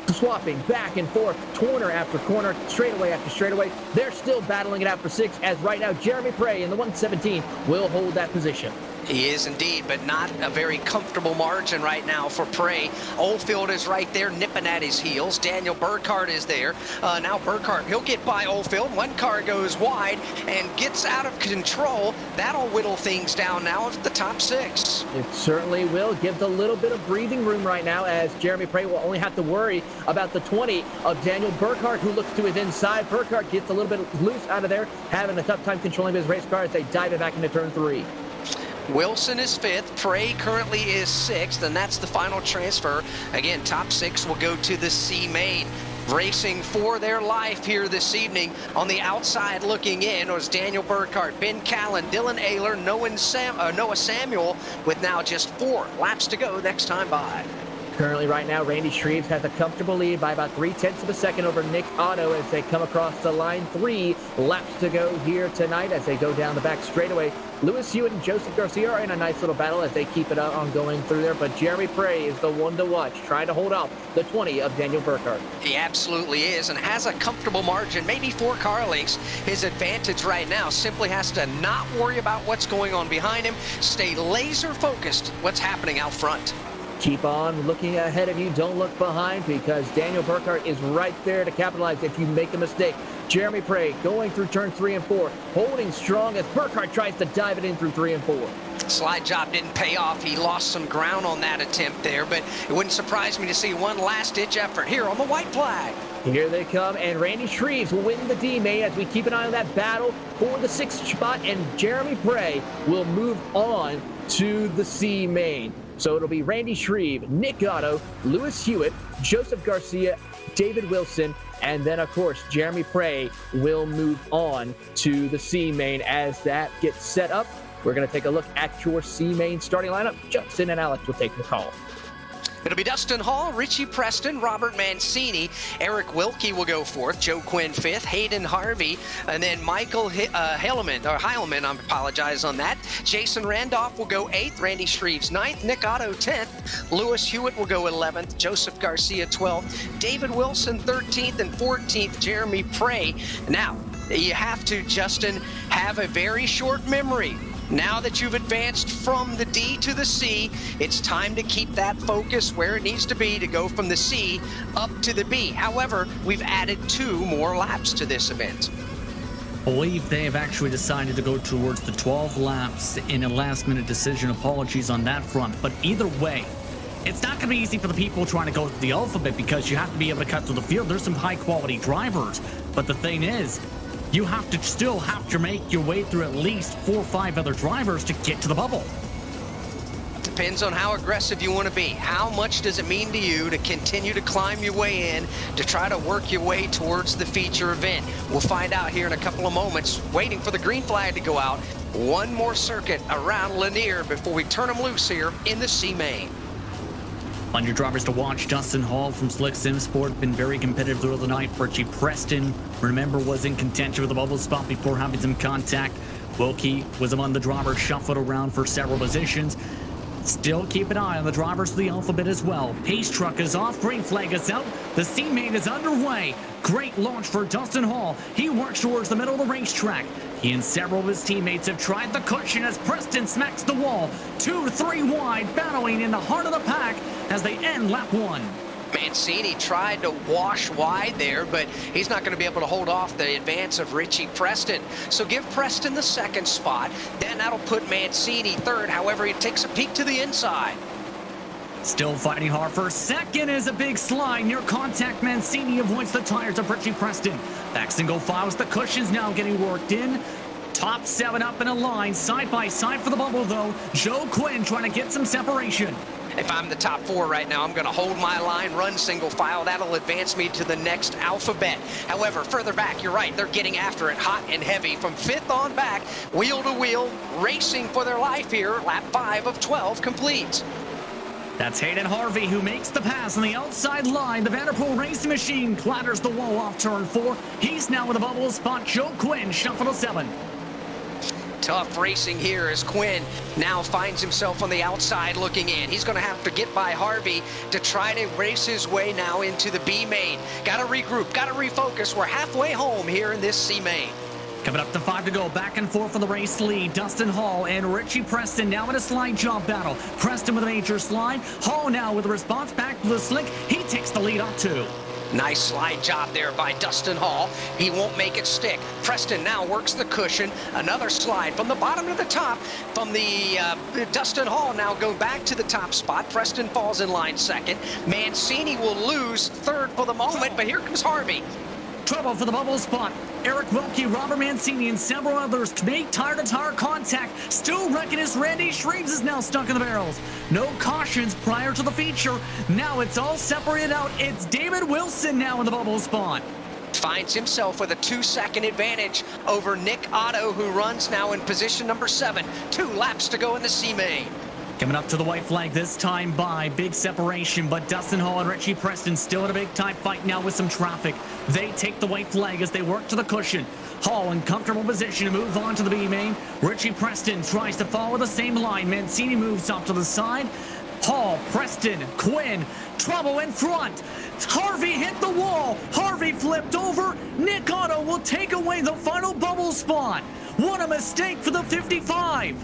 Swapping back and forth, corner after corner, straightaway after straightaway. They're still battling it out for 6, as right now Jeremy Prey in the 117 will hold that position. He is indeed, but not a very comfortable margin right now for Prey. Oldfield is right there nipping at his heels. Daniel Burkhardt is there. Now Burkhardt, he'll get by Oldfield. One car goes wide and gets out of control. That'll whittle things down now at the top 6. It certainly will. Gives a little bit of breathing room right now, as Jeremy Prey will only have to worry about the 20 of Daniel Burkhardt, who looks to his inside. Burkhardt gets a little bit loose out of there, having a tough time controlling his race car as they dive it back into turn 3. Wilson is 5th. Prey currently is 6th, and that's the final transfer. Again, top 6 will go to the C main. Racing for their life here this evening. On the outside looking in was Daniel Burkhardt, Ben Callen, Dylan Ayler, Noah Samuel, with now just 4 laps to go next time by. Currently right now, Randy Shreves has a comfortable lead by about 0.3 of a second over Nick Otto as they come across the line. 3 laps to go here tonight as they go down the back straightaway. Lewis Hewitt and Joseph Garcia are in a nice little battle as they keep it on going through there, but Jeremy Prey is the one to watch, trying to hold off the 20 of Daniel Burkhardt. He absolutely is, and has a comfortable margin, maybe 4 car lengths. His advantage right now simply has to not worry about what's going on behind him, stay laser focused what's happening out front. Keep on looking ahead of you. Don't look behind, because Daniel Burkhardt is right there to capitalize if you make a mistake. Jeremy Prey going through turn 3 and 4, holding strong as Burkhardt tries to dive it in through 3 and 4. Slide job didn't pay off. He lost some ground on that attempt there, but it wouldn't surprise me to see one last-ditch effort here on the white flag. Here they come, and Randy Shreves will win the D main as we keep an eye on that battle for the 6th spot, and Jeremy Prey will move on to the C main. So it'll be Randy Shreve, Nick Otto, Lewis Hewitt, Joseph Garcia, David Wilson, and then, of course, Jeremy Prey will move on to the C main as that gets set up. We're going to take a look at your C main starting lineup. Justin and Alex will take the call. It'll be Dustin Hall, Richie Preston, Robert Mancini, Eric Wilkie will go 4th, Joe Quinn 5th, Hayden Harvey, and then Michael Heilman, I apologize on that. Jason Randolph will go 8th, Randy Shreves 9th, Nick Otto 10th, Lewis Hewitt will go 11th, Joseph Garcia 12th, David Wilson 13th, and 14th, Jeremy Prey. Now, you have to, Justin, have a very short memory. Now that you've advanced from the D to the C, it's time to keep that focus where it needs to be to go from the C up to the B. However, we've added 2 more laps to this event. I believe they have actually decided to go towards the 12 laps in a last-minute decision. Apologies on that front. But either way, it's not going to be easy for the people trying to go through the alphabet, because you have to be able to cut through the field. There's some high-quality drivers. But the thing is, you have to still make your way through at least 4 or 5 other drivers to get to the bubble. Depends on how aggressive you want to be. How much does it mean to you to continue to climb your way in, to try to work your way towards the feature event? We'll find out here in a couple of moments, waiting for the green flag to go out. One more circuit around Lanier before we turn them loose here in the C main. On your drivers to watch, Dustin Hall from Slick Sim Sport, been very competitive throughout the night. Richie Preston, remember, was in contention with the bubble spot before having some contact. Wilkie was among the drivers shuffled around for several positions. Still keep an eye on the drivers of the alphabet as well. Pace truck is off, green flag is out, the C main is underway. Great launch for Dustin Hall. He works towards the middle of the racetrack. He and several of his teammates have tried the cushion as Preston smacks the wall. 2 to 3 wide, battling in the heart of the pack as they end lap 1. Mancini tried to wash wide there, but he's not going to be able to hold off the advance of Richie Preston. So give Preston the 2nd spot. Then that'll put Mancini 3rd. However, he takes a peek to the inside. Still fighting hard for 2nd is a big slide. Near contact, Mancini avoids the tires of Richie Preston. Back single files, the cushion's now getting worked in. Top 7 up in a line, side by side for the bubble though. Joe Quinn trying to get some separation. If I'm the top 4 right now, I'm going to hold my line, run single file. That'll advance me to the next alphabet. However, further back, you're right, they're getting after it hot and heavy. From 5th on back, wheel to wheel, racing for their life here. Lap 5 of 12 complete. That's Hayden Harvey who makes the pass on the outside line. The Vanderpool Racing Machine clatters the wall off turn 4. He's now with a bubble spot. Joe Quinn shuffled to 7. Tough racing here as Quinn now finds himself on the outside looking in. He's going to have to get by Harvey to try to race his way now into the B main. Got to regroup, got to refocus. We're halfway home here in this C main. Coming up to 5 to go, back and forth for the race lead. Dustin Hall and Richie Preston now in a slide job battle. Preston with a major slide. Hall now with a response back to the slick. He takes the lead up two. Nice slide job there by Dustin Hall. He won't make it stick. Preston now works the cushion. Another slide from the bottom to the top. From the Dustin Hall now go back to the top spot. Preston falls in line second. Mancini will lose third for the moment, but here comes Harvey. Trouble for the bubble spot. Eric Wilkie, Robert Mancini, and several others make tire-to-tire contact. Still wrecking as Randy Shreves is now stuck in the barrels. No cautions prior to the feature. Now it's all separated out. It's David Wilson now in the bubble spot. Finds himself with a 2-second advantage over Nick Otto, who runs now in position number 7. 2 laps to go in the C-Main. Coming up to the white flag this time by big separation, but Dustin Hall and Richie Preston still in a big time fight now with some traffic. They take the white flag as they work to the cushion. Hall in comfortable position to move on to the B main. Richie Preston tries to follow the same line. Mancini moves off to the side. Hall, Preston, Quinn, trouble in front. Harvey hit the wall. Harvey flipped over. Nick Otto will take away the final bubble spot. What a mistake for the 55.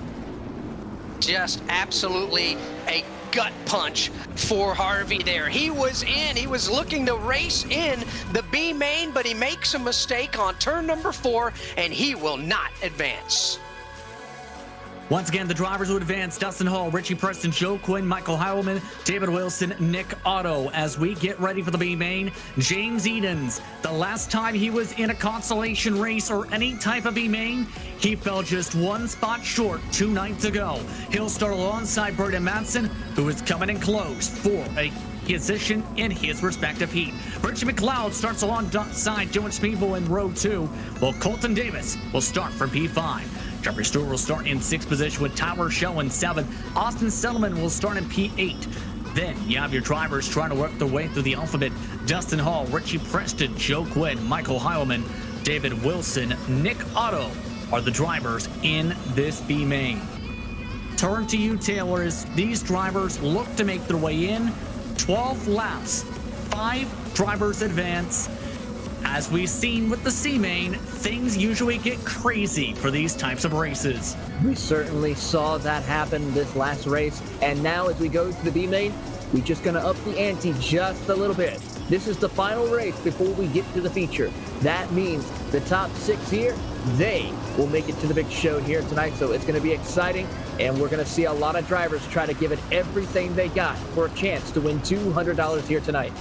Just absolutely a gut punch for Harvey there. He was in. He was looking to race in the B main, but he makes a mistake on turn number 4, and he will not advance. Once again, the drivers who advance: Dustin Hall, Richie Preston, Joe Quinn, Michael Heilman, David Wilson, Nick Otto. As we get ready for the B main, James Edens. The last time he was in a consolation race or any type of B main, he fell just one spot short 2 nights ago. He'll start alongside Braden Madsen, who is coming in close for a position in his respective heat. Richie McLeod starts alongside Joe Schmiebel in row 2, while Colton Davis will start from P5. Jeffrey Stewart will start in 6th position with Tyler Shell in 7th. Austin Sellman will start in P8. Then you have your drivers trying to work their way through the alphabet. Dustin Hall, Richie Preston, Joe Quinn, Michael Heilman, David Wilson, Nick Otto are the drivers in this B main. Turn to you, Taylor, as these drivers look to make their way in. 12 laps, 5 drivers advance. As we've seen with the C-Main, things usually get crazy for these types of races. We certainly saw that happen this last race, and now as we go to the B-Main, we're just going to up the ante just a little bit. This is the final race before we get to the feature. That means the top 6 here, they will make it to the big show here tonight, so it's going to be exciting, and we're going to see a lot of drivers try to give it everything they got for a chance to win $200 here tonight.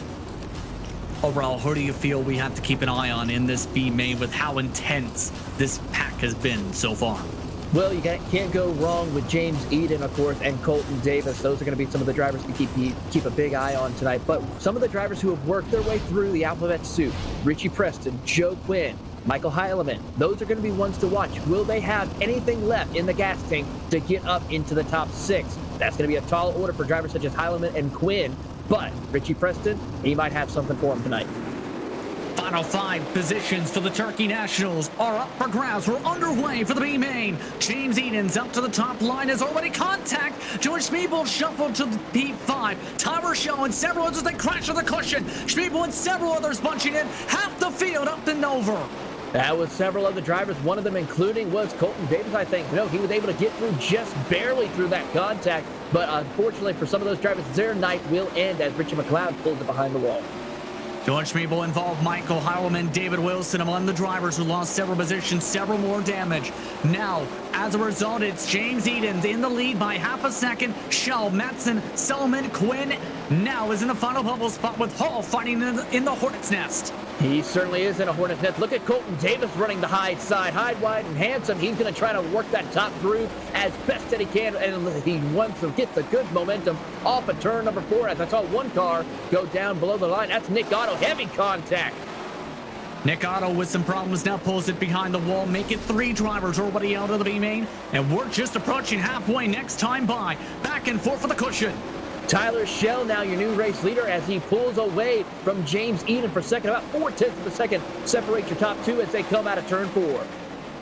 Overall, who do you feel we have to keep an eye on in this B main with how intense this pack has been so far? Well, you can't go wrong with James Eden, of course, and Colton Davis. Those are going to be some of the drivers to keep a big eye on tonight. But some of the drivers who have worked their way through the alphabet soup: Richie Preston, Joe Quinn, Michael Heilman. Those are going to be ones to watch. Will they have anything left in the gas tank to get up into the top 6? That's going to be a tall order for drivers such as Heilman and Quinn. But Richie Preston, he might have something for him tonight. Final 5 positions for the Turkey Nationals are up for grabs. We're underway for the B main. James Edens up to the top line has already contact. George Schmiebel shuffled to the P5. Tyler Shaw and several others, they crash to the cushion. Schmiebel and several others bunching in. Half the field up and over. That was several other drivers. One of them including was Colton Davis, I think. No, he was able to get through just barely through that contact. But unfortunately for some of those drivers, their night will end as Richie McLeod pulls it behind the wall. George Schmiebel involved Michael Heilman, David Wilson among the drivers who lost several positions, several more damage. Now, as a result, it's James Edens in the lead by half a second. Shell, Madsen, Selman, Quinn now is in the final bubble spot with Hall fighting in the Hornet's Nest. He certainly is in a Hornet's Nest. Look at Colton Davis running the high side, hide, wide, and handsome. He's going to try to work that top groove as best that he can, and he wants to get the good momentum off of turn number 4. As I saw one car go down below the line, that's Nick Otto. Heavy contact. Nick Otto with some problems now pulls it behind the wall, make it 3 drivers already out of the B main, and we're just approaching halfway next time by. Back and forth for the cushion. Tyler Shell now your new race leader as he pulls away from James Eden for second. About 0.4 of a second separate your top 2 as they come out of turn 4.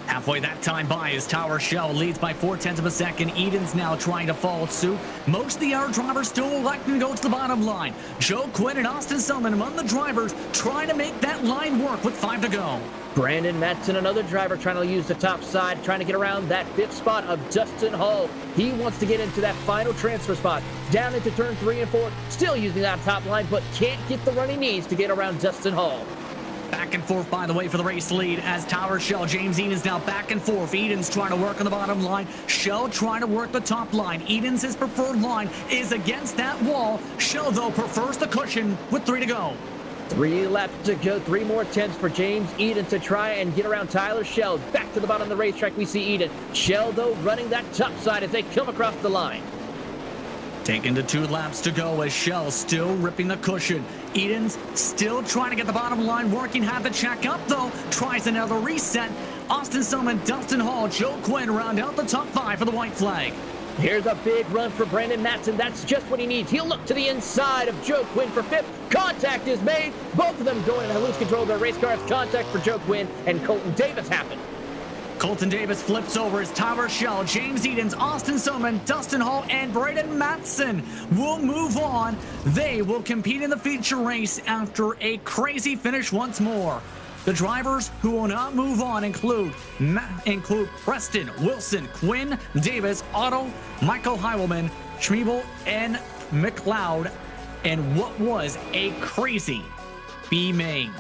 Halfway that time by as Tyler Shell leads by 0.4 of a second. Eden's now trying to follow suit. Most of the other drivers still electing to go to the bottom line. Joe Quinn and Austin Selman among the drivers trying to make that line work with 5 to go. Brandon Matson, another driver trying to use the top side, trying to get around that 5th spot of Dustin Hall. He wants to get into that final transfer spot, down into turn 3 and 4, still using that top line, but can't get the run he needs to get around Dustin Hall. Back and forth, by the way, for the race lead as Tyler Shell. James Eden's now back and forth. Eden's trying to work on the bottom line. Shell trying to work the top line. Eden's his preferred line is against that wall. Shell, though, prefers the cushion with 3 to go. 3 laps to go, 3 more tenths for James Eden to try and get around Tyler Shell. Back to the bottom of the racetrack, we see Eden. Shell, though, running that top side as they come across the line. Taken to 2 laps to go as Shell still ripping the cushion. Eden's still trying to get the bottom line working. Had to check up, though. Tries another reset. Austin Sillman, Dustin Hall, Joe Quinn round out the top 5 for the white flag. Here's a big run for Brandon Matson. That's just what he needs. He'll look to the inside of Joe Quinn for 5th. Contact is made. Both of them going to lose control of their race cars. Contact for Joe Quinn and Colton Davis happened. Colton Davis flips over as Tyler Shell, James Edens, Austin Sillman, Dustin Hall, and Brandon Matson will move on. They will compete in the feature race after a crazy finish once more. The drivers who will not move on include Preston, Wilson, Quinn, Davis, Otto, Michael Heilman, Schmiebel, and McLeod, and what was a crazy B main.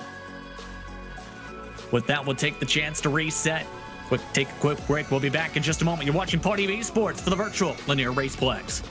With that, we'll take the chance to reset. Take a quick break. We'll be back in just a moment. You're watching Podium eSports for the virtual Lanier Raceplex.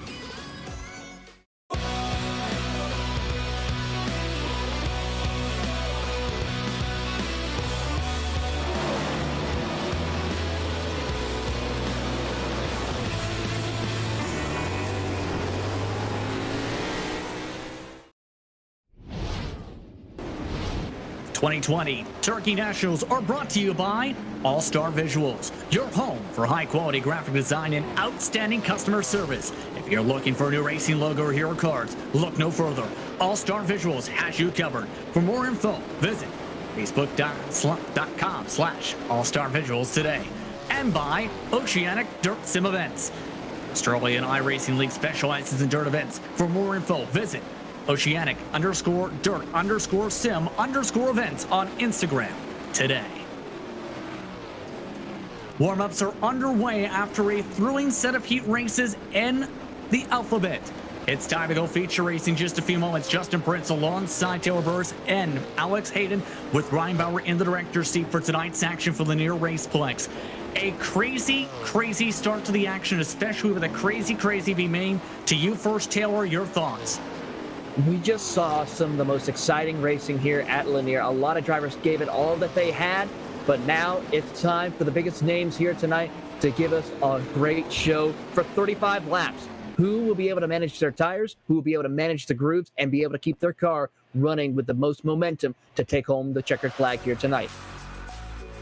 '20 Turkey Nationals are brought to you by AllStar Visuals, your home for high-quality graphic design and outstanding customer service. If you're looking for a new racing logo or hero cards, look no further. AllStar Visuals has you covered. For more info, visit facebook.com/AllStarVisuals today. And by Oceanic Dirt Sim Events. Australian iRacing League specializes in dirt events. For more info, visit Oceanic_dirt_sim_events on Instagram today. Warm-ups are underway after a thrilling set of heat races in the alphabet. It's time to go feature racing just a few moments. Justin Prince alongside Taylor Burris and Alex Hayden with Ryan Bauer in the director's seat for tonight's action for the Lanier Raceplex. A crazy start to the action, especially with a crazy B main. To you first, Taylor, your thoughts? We just saw some of the most exciting racing here at Lanier. A lot of drivers gave it all that they had, but now it's time for the biggest names here tonight to give us a great show for 35 laps. Who will be able to manage their tires, who will be able to manage the grooves, and be able to keep their car running with the most momentum to take home the checkered flag here tonight.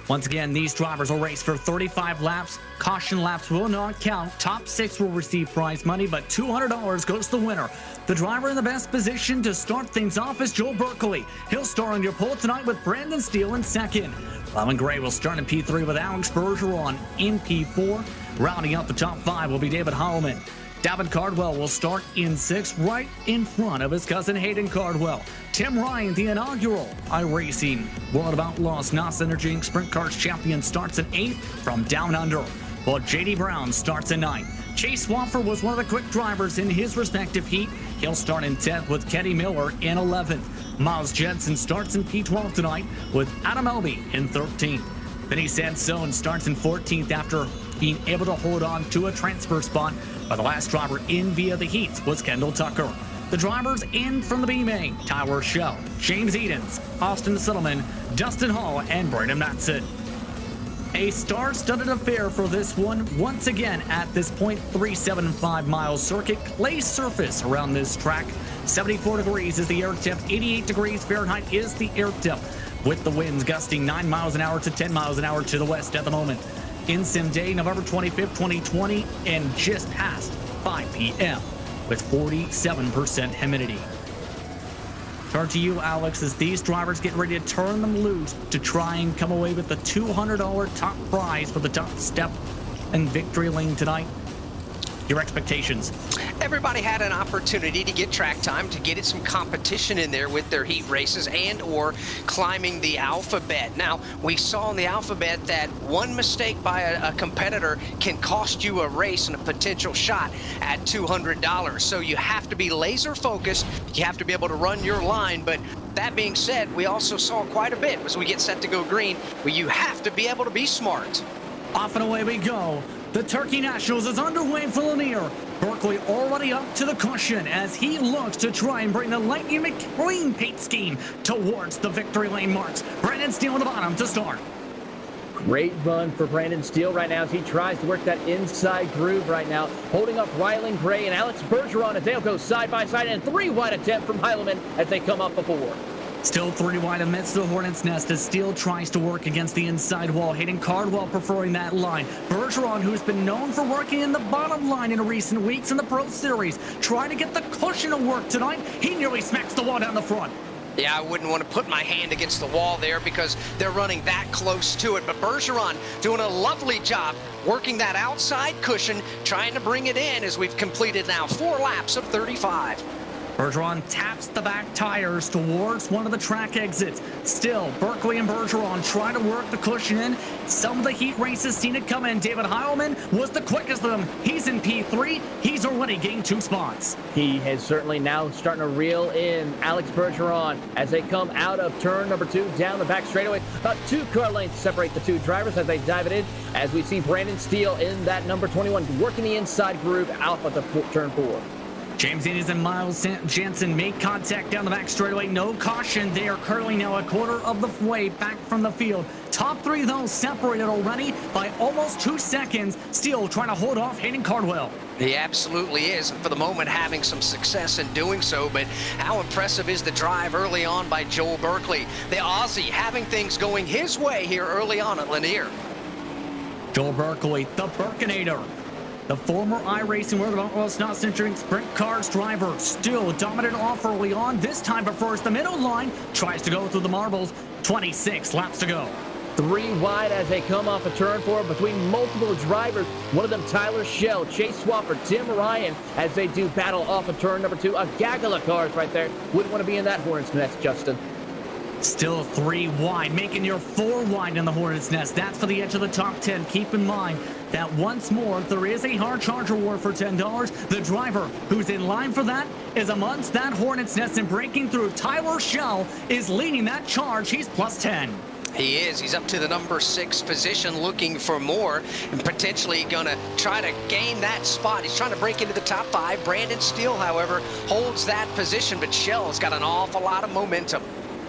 Once again, these drivers will race for 35 laps. Caution laps will not count. Top 6 will receive prize money, but $200 goes to the winner. The driver in the best position to start things off is Joel Berkeley. He'll start on your pole tonight with Brandon Steele in second. Lemon Gray will start in P3 with Alex Bergeron in P4. Rounding out the top 5 will be David Holloman. Davin Cardwell will start in 6th, right in front of his cousin Hayden Cardwell. Tim Ryan, the inaugural iRacing World of Outlaws NOS Energy Sprint Cars champion, starts in 8th from down under, while JD Brown starts in 9th. Chase Swaffer was one of the quick drivers in his respective heat. He'll start in 10th with Kenny Miller in 11th. Miles Jensen starts in P12 tonight with Adam Elby in 13th. Vinny Sansone starts in 14th after being able to hold on to a transfer spot, but the last driver in via the heats was Kendall Tucker. The drivers in from the B main: Tyler Shell, James Edens, Austin Sittleman, Dustin Hall, and Brandon Matson. A star-studded affair for this one once again at this 0.375-mile circuit. Clay surface around this track. 74 degrees is the air temp, 88 degrees Fahrenheit is the air temp, with the winds gusting 9 miles an hour to 10 miles an hour to the west at the moment. In sim day, November 25th, 2020, and just past 5 p.m. with 47% humidity. Turn to you, Alex, as these drivers get ready to turn them loose to try and come away with the $200 top prize for the top step and victory lane tonight. Your expectations? Everybody had an opportunity to get track time, to get some competition in there with their heat races and or climbing the alphabet. Now, we saw in the alphabet that one mistake by a competitor can cost you a race and a potential shot at $200. So you have to be laser focused. You have to be able to run your line. But that being said, we also saw quite a bit as we get set to go green, where you have to be able to be smart. Off and away we go. The Turkey Nationals is underway for Lanier. Berkeley already up to the cushion as he looks to try and bring the Lightning McQueen paint scheme towards the victory lane marks. Brandon Steele on the bottom to start. Great run for Brandon Steele right now as he tries to work that inside groove right now, holding up Rylan Gray and Alex Bergeron as they'll go side by side, and 3 wide attempt from Heilemann as they come up before. Still 3 wide amidst the Hornets' nest as Steele tries to work against the inside wall. Hayden Cardwell preferring that line. Bergeron, who's been known for working in the bottom line in recent weeks in the Pro Series, trying to get the cushion of work tonight. He nearly smacks the wall down the front. Yeah, I wouldn't want to put my hand against the wall there because they're running that close to it. But Bergeron doing a lovely job working that outside cushion, trying to bring it in as we've completed now 4 laps of 35. Bergeron taps the back tires towards one of the track exits. Still, Berkeley and Bergeron try to work the cushion in. Some of the heat races seen it come in. David Heilemann was the quickest of them. He's in P3. He's already gained 2 spots. He has certainly now starting to reel in Alex Bergeron as they come out of turn number 2 down the back straightaway. About 2 car lengths separate the 2 drivers as they dive it in, as we see Brandon Steele in that number 21 working the inside groove out of the turn 4. James Ennis and Miles Jansen make contact down the back straightaway. No caution. They are currently now a quarter of the way back from the field. Top 3, though, separated already by almost 2 seconds. Steele trying to hold off Hayden Cardwell. He absolutely is, and for the moment having some success in doing so. But how impressive is the drive early on by Joel Berkeley? The Aussie having things going his way here early on at Lanier. Joel Berkeley, the Burkinator. The former iRacing World of Outlaws Century Sprint Cars driver, still dominant off early on. This time prefers the middle line, tries to go through the marbles. 26 laps to go. 3 wide as they come off a turn 4 between multiple drivers. One of them, Tyler Schell, Chase Swafford, Tim Ryan, as they do battle off of turn number 2. A gaggle of cars right there. Wouldn't want to be in that Hornets nest, Justin. Still 3 wide, making your 4 wide in the Hornets' nest. That's for the edge of the top 10. Keep in mind that once more, there is a hard charger war for $10. The driver who's in line for that is amongst that Hornets' nest and breaking through. Tyler Schell is leading that charge. He's plus 10. He is. He's up to the number 6 position looking for more and potentially going to try to gain that spot. He's trying to break into the top 5. Brandon Steele, however, holds that position, but Schell has got an awful lot of momentum.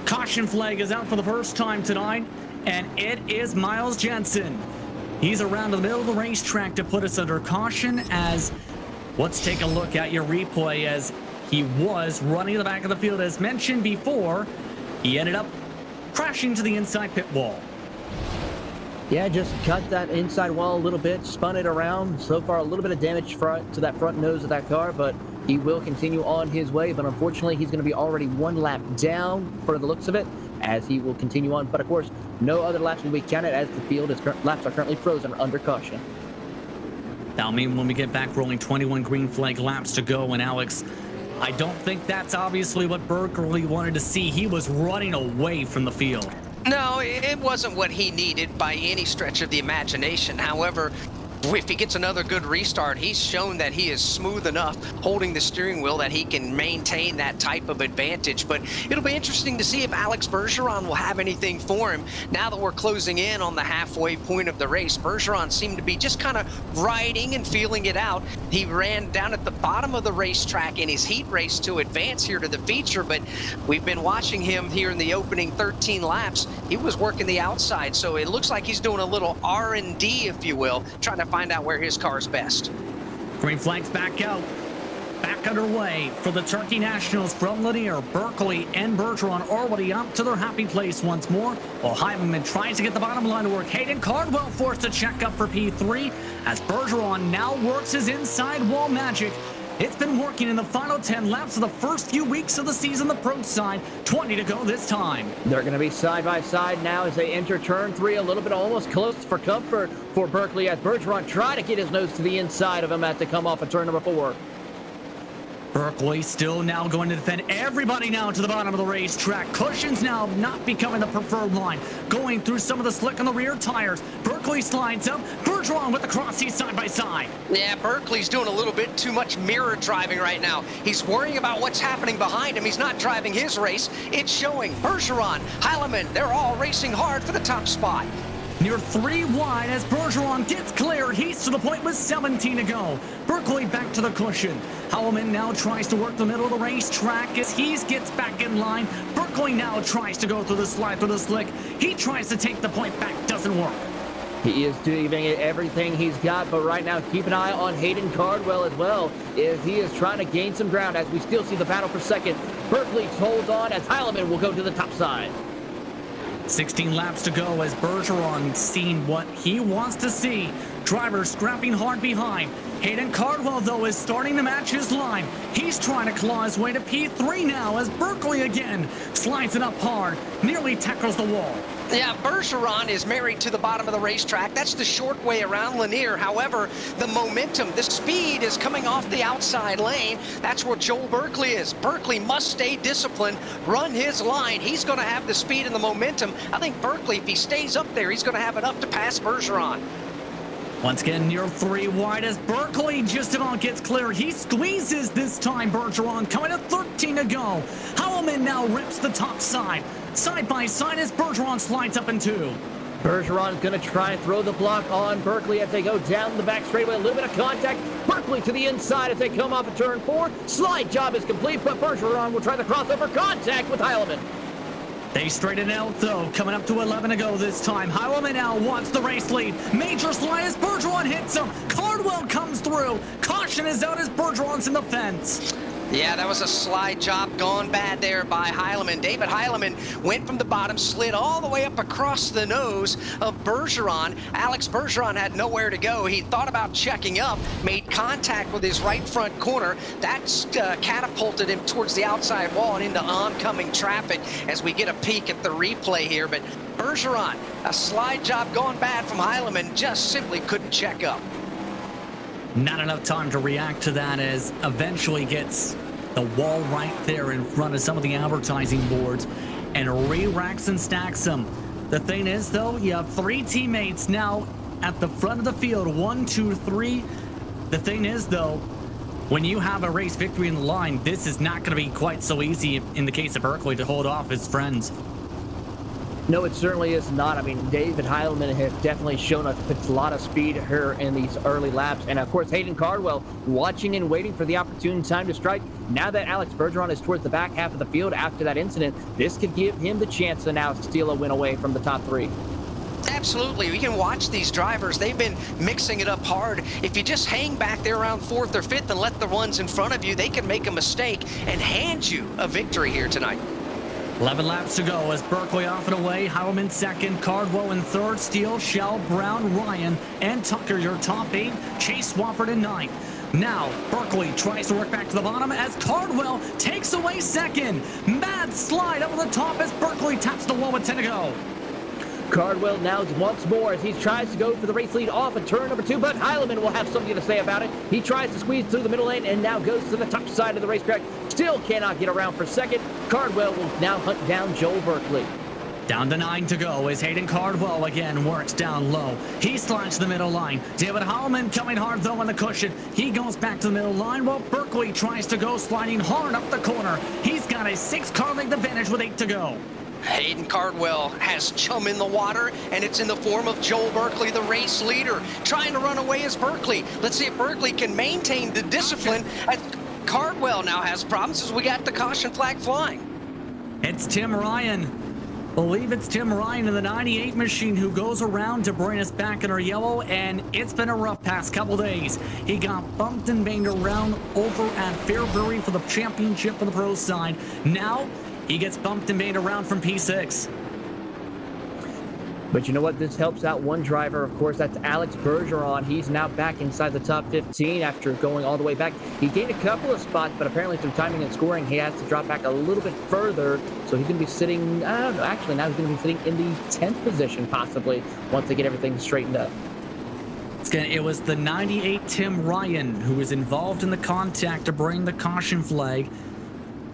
Caution flag is out for the first time tonight, and it is Miles Jensen. He's around the middle of the racetrack to put us under caution as, let's take a look at your replay as he was running the back of the field. As mentioned before, he ended up crashing to the inside pit wall. Yeah, just cut that inside wall a little bit, spun it around. So far, a little bit of damage to that front nose of that car, but he will continue on his way. But unfortunately, he's going to be already 1 lap down for the looks of it, as he will continue on. But of course, no other laps will be counted as the field laps are currently frozen under caution. That'll mean when we get back rolling, 21 green flag laps to go. And Alex, I don't think that's obviously what Berkeley wanted to see. He was running away from the field. No, it wasn't what he needed by any stretch of the imagination. However, if he gets another good restart, he's shown that he is smooth enough holding the steering wheel that he can maintain that type of advantage. But it'll be interesting to see if Alex Bergeron will have anything for him. Now that we're closing in on the halfway point of the race, Bergeron seemed to be just kind of riding and feeling it out. He ran down at the bottom of the racetrack in his heat race to advance here to the feature, but we've been watching him here in the opening 13 laps. He was working the outside, so it looks like he's doing a little R&D, if you will, trying to find out where his car's best. Green flags back out. Back underway for the Turkey Nationals from Lanier. Berkeley and Bergeron already up to their happy place once more, while Heilemann tries to get the bottom line to work. Hayden Cardwell forced to check up for P3 as Bergeron now works his inside wall magic It's been working in the final 10 laps of the first few weeks of the season, the pro side. 20 to go this time. They're going to be side by side now as they enter turn 3, a little bit almost close for comfort for Berkeley as Bergeron tried to get his nose to the inside of him as they come off of turn number 4. Berkeley still now going to defend everybody now to the bottom of the racetrack. Cushions now not becoming the preferred line. Going through some of the slick on the rear tires. Berkeley slides up. Bergeron with the crossy side by side. Yeah, Berkeley's doing a little bit too much mirror driving right now. He's worrying about what's happening behind him. He's not driving his race. It's showing. Bergeron, Heilemann, they're all racing hard for the top spot. Near 3 wide as Bergeron gets clear. He's to the point with 17 to go. Berkeley back to the cushion. Heilemann now tries to work the middle of the racetrack as he gets back in line. Berkeley now tries to go through the slide through the slick. He tries to take the point back. Doesn't work. He is doing everything he's got, but right now keep an eye on Hayden Cardwell as well, as he is trying to gain some ground as we still see the battle for second. Berkeley holds on as Heilemann will go to the top side. 16 laps to go as Bergeron seeing what he wants to see. Driver scrapping hard behind. Hayden Cardwell, though, is starting to match his line. He's trying to claw his way to P3 now as Berkeley again slides it up hard, nearly tackles the wall. Yeah, Bergeron is married to the bottom of the racetrack. That's the short way around Lanier. However, the momentum, the speed is coming off the outside lane. That's where Joel Berkeley is. Berkeley must stay disciplined, run his line. He's going to have the speed and the momentum. I think Berkeley, if he stays up there, he's going to have enough to pass Bergeron. Once again, near 3 wide as Berkeley just about gets clear. He squeezes this time. Bergeron coming to 13 to go. Heilemann now rips the top side. Side by side as Bergeron slides up in 2. Bergeron's going to try and throw the block on Berkeley as they go down the back straightaway. A little bit of contact. Berkeley to the inside as they come off of turn 4. Slide job is complete, but Bergeron will try the crossover contact with Heilemann. They straighten out, though, coming up to 11 to go this time. Heilemann now wants the race lead. Major slide as Bergeron hits him. Cardwell comes through. Caution is out as Bergeron's in the fence. Yeah, that was a slide job gone bad there by Heilemann. David Heilemann went from the bottom, slid all the way up across the nose of Bergeron. Alex Bergeron had nowhere to go. He thought about checking up, made contact with his right front corner. That's catapulted him towards the outside wall and into oncoming traffic as we get a peek at the replay here. But Bergeron, a slide job gone bad from Heilemann, just simply couldn't check up. Not enough time to react to that as eventually gets the wall right there in front of some of the advertising boards and re-racks and stacks them. The thing is, though, you have 3 teammates now at the front of the field. 1, 2, 3. The thing is, though, when you have a race victory in the line, this is not going to be quite so easy in the case of Berkeley to hold off his friends. No, it certainly is not. I mean, David Heilemann has definitely shown us a lot of speed here in these early laps. And, of course, Hayden Cardwell watching and waiting for the opportune time to strike. Now that Alex Bergeron is towards the back half of the field after that incident, this could give him the chance to now steal a win away from the top 3. Absolutely. We can watch these drivers. They've been mixing it up hard. If you just hang back there around 4th or 5th and let the ones in front of you, they can make a mistake and hand you a victory here tonight. 11 laps to go as Berkeley off and away. Heilemann second, Cardwell in third, Steele, Shell, Brown, Ryan, and Tucker your top 8. Chase Swafford in 9th. Now, Berkeley tries to work back to the bottom as Cardwell takes away second. Mad slide up on the top as Berkeley taps the wall with 10 to go. Cardwell now once more as he tries to go for the race lead off of turn number 2, but Heilemann will have something to say about it. He tries to squeeze through the middle lane and now goes to the top side of the racetrack. Still cannot get around for second. Cardwell will now hunt down Joel Berkeley. Down to 9 to go as Hayden Cardwell again works down low. He slides to the middle line. David Heilemann coming hard though on the cushion. He goes back to the middle line while Berkeley tries to go sliding hard up the corner. He's got a 6-car length advantage with 8 to go. Hayden Cardwell has chum in the water, and it's in the form of Joel Berkeley, the race leader, trying to run away as Berkeley. Let's see if Berkeley can maintain the discipline. Cardwell now has problems as we got the caution flag flying. It's Tim Ryan. Believe it's Tim Ryan in the 98 machine who goes around to bring us back in our yellow, and it's been a rough past couple days. He got bumped and banged around over at Fairbury for the championship on the pro side. Now, he gets bumped and banged around from P6. But you know what? This helps out one driver. Of course, that's Alex Bergeron. He's now back inside the top 15 after going all the way back. He gained a couple of spots, but apparently through timing and scoring, he has to drop back a little bit further. So he's going to be sitting, I don't know, actually now he's going to be sitting in the 10th position possibly once they get everything straightened up. It was the 98 Tim Ryan who was involved in the contact to bring the caution flag.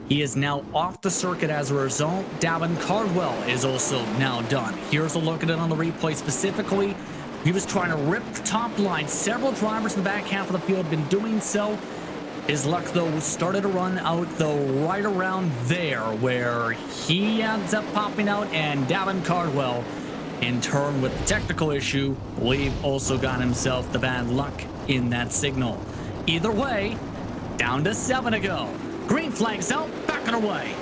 He is now off the circuit as a result. Davin Cardwell is also now done. Here's a look at it on the replay specifically. He was trying to rip the top line. Several drivers in the back half of the field have been doing so. His luck, though, started to run out, though, right around there where he ends up popping out, and Davin Cardwell, in turn with the technical issue, I believe also got himself the bad luck in that signal. Either way, down to 7 to go. Green flag's out, back and away.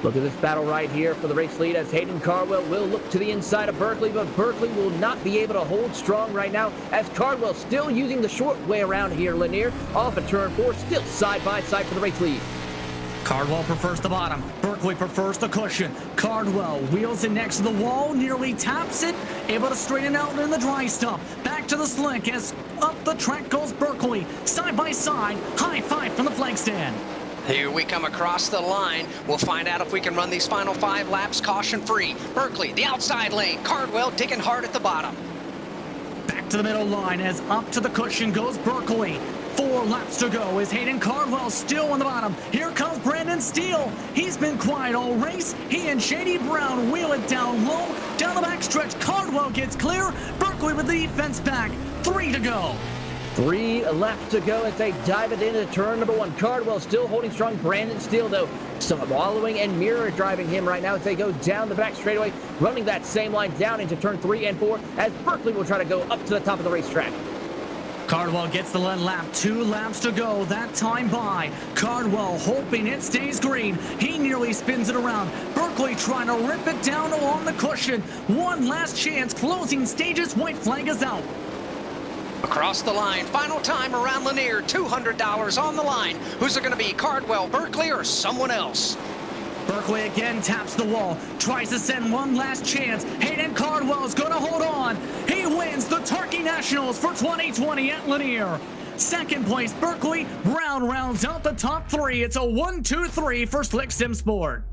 Look at this battle right here for the race lead as Hayden Cardwell will look to the inside of Berkeley, but Berkeley will not be able to hold strong right now as Cardwell still using the short way around here. Lanier off at turn 4, still side by side for the race lead. Cardwell prefers the bottom. Berkeley prefers the cushion. Cardwell wheels it next to the wall, nearly taps it, able to straighten out in the dry stuff. Back to the slick as up the track goes Berkeley. Side by side, high five from the flag stand. Here we come across the line. We'll find out if we can run these final 5 laps caution-free. Berkeley, the outside lane. Cardwell digging hard at the bottom. Back to the middle line as up to the cushion goes Berkeley. 4 laps to go as Hayden Cardwell still on the bottom. Here comes Brandon Steele. He's been quiet all race. He and Shady Brown wheel it down low. Down the backstretch, Cardwell gets clear. Berkeley with the defense back. 3 to go. 3 left to go as they dive it into turn number 1. Cardwell still holding strong. Brandon Steele, though, wallowing and mirror driving him right now as they go down the back straightaway, running that same line down into turn 3 and 4 as Berkeley will try to go up to the top of the racetrack. Cardwell gets the lead lap. 2 laps to go. That time by. Cardwell hoping it stays green. He nearly spins it around. Berkeley trying to rip it down along the cushion. One last chance. Closing stages. White flag is out. Across the line, final time around Lanier, $200 on the line. Who's it going to be, Cardwell, Berkeley, or someone else? Berkeley again taps the wall, tries to send one last chance. Hayden Cardwell's going to hold on. He wins the Turkey Nationals for 2020 at Lanier. Second place, Berkeley. Brown rounds out the top 3. It's a 1-2-3 for Slick Sim Sport.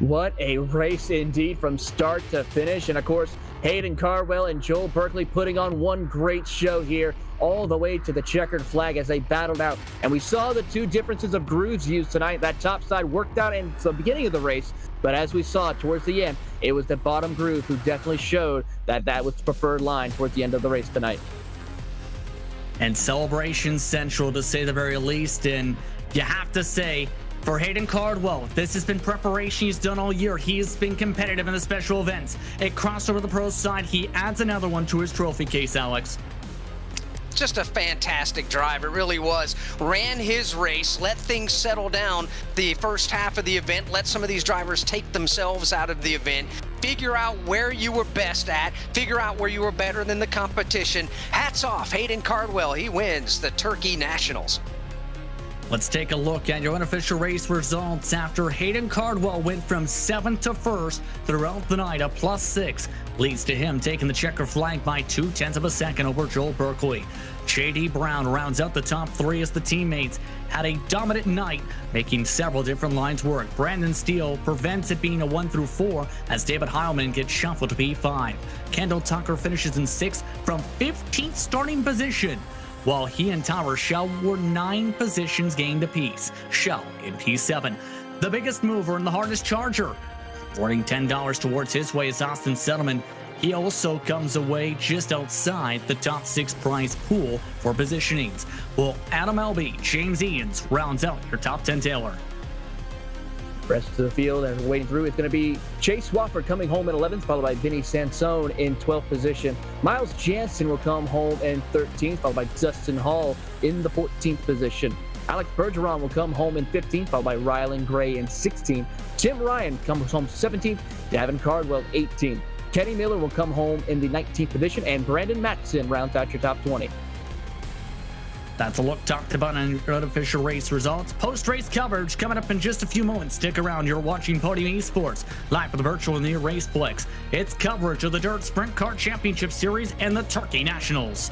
What a race indeed from start to finish. And of course, Hayden Cardwell and Joel Berkeley putting on one great show here all the way to the checkered flag as they battled out. And we saw the 2 differences of grooves used tonight. That top side worked out in the beginning of the race, but as we saw towards the end, it was the bottom groove who definitely showed that that was the preferred line towards the end of the race tonight. And celebration central, to say the very least. And you have to say, for Hayden Cardwell, this has been preparation he's done all year. He has been competitive in the special events. It crossed over the pro side. He adds another one to his trophy case, Alex. Just a fantastic drive, it really was. Ran his race, let things settle down the first half of the event, let some of these drivers take themselves out of the event, figure out where you were best at, figure out where you were better than the competition. Hats off, Hayden Cardwell, he wins the Turkey Nationals. Let's take a look at your unofficial race results after Hayden Cardwell went from 7th to 1st throughout the night. A +6 leads to him taking the checker flag by 0.2 of a second over Joel Berkeley. J.D. Brown rounds out the top 3 as the teammates had a dominant night, making several different lines work. Brandon Steele prevents it being a 1 through 4 as David Heilman gets shuffled to P5. Kendall Tucker finishes in 6th from 15th starting position, while he and Tyler Shell were 9 positions gained apiece. Shell in P7. The biggest mover and the hardest charger, awarding $10 towards his way is Austin Settleman. He also comes away just outside the top 6 prize pool for positionings. Well, Adam Elby, James Ians rounds out your top 10 Taylor. Rest of the field and waiting through is going to be Chase Wofford coming home in 11th, followed by Vinny Sansone in 12th position. Miles Jansen will come home in 13th, followed by Dustin Hall in the 14th position. Alex Bergeron will come home in 15th, followed by Rylan Gray in 16th. Tim Ryan comes home 17th, Davin Cardwell 18th. Kenny Miller will come home in the 19th position, and Brandon Matson rounds out your top 20. That's a look talked about on unofficial race results. Post-race coverage coming up in just a few moments. Stick around. You're watching Podium Esports live from the virtual Lanier Raceplex. It's coverage of the Dirt Sprint Car Championship Series and the Turkey Nationals.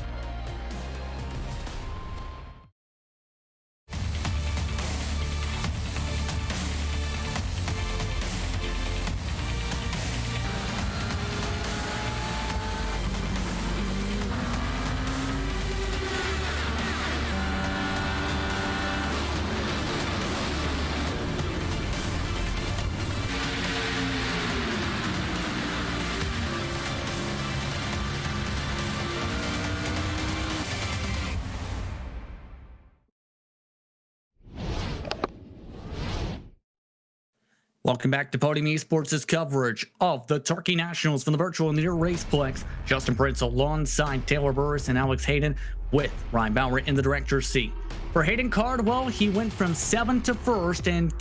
Welcome back to Podium Esports' coverage of the Turkey Nationals from the virtual Lanier Raceplex. Justin Prince alongside Taylor Burris and Alex Hayden with Ryan Bauer in the director's seat. For Hayden Cardwell, he went from 7th to 1st and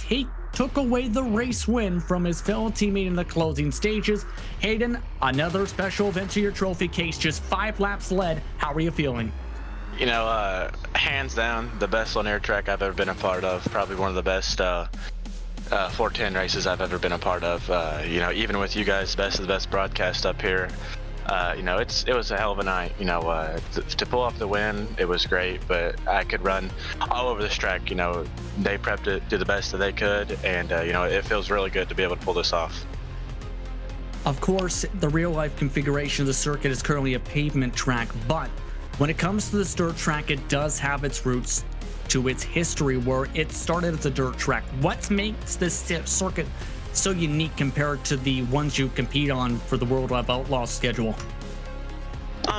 took away the race win from his fellow teammate in the closing stages. Hayden, another special event to your trophy case, just 5 laps led. How are you feeling? You know, hands down, the best Lanier track I've ever been a part of. Probably one of the best 410 races I've ever been a part of. You know, even with you guys, best of the best broadcast up here. You know, it was a hell of a night. You know, to pull off the win, it was great. But I could run all over this track. You know, they prepped it to the best that they could, and you know, it feels really good to be able to pull this off. Of course, the real-life configuration of the circuit is currently a pavement track, but when it comes to this dirt track, it does have its roots to its history where it started as a dirt track. What makes this circuit so unique compared to the ones you compete on for the World of Outlaws schedule?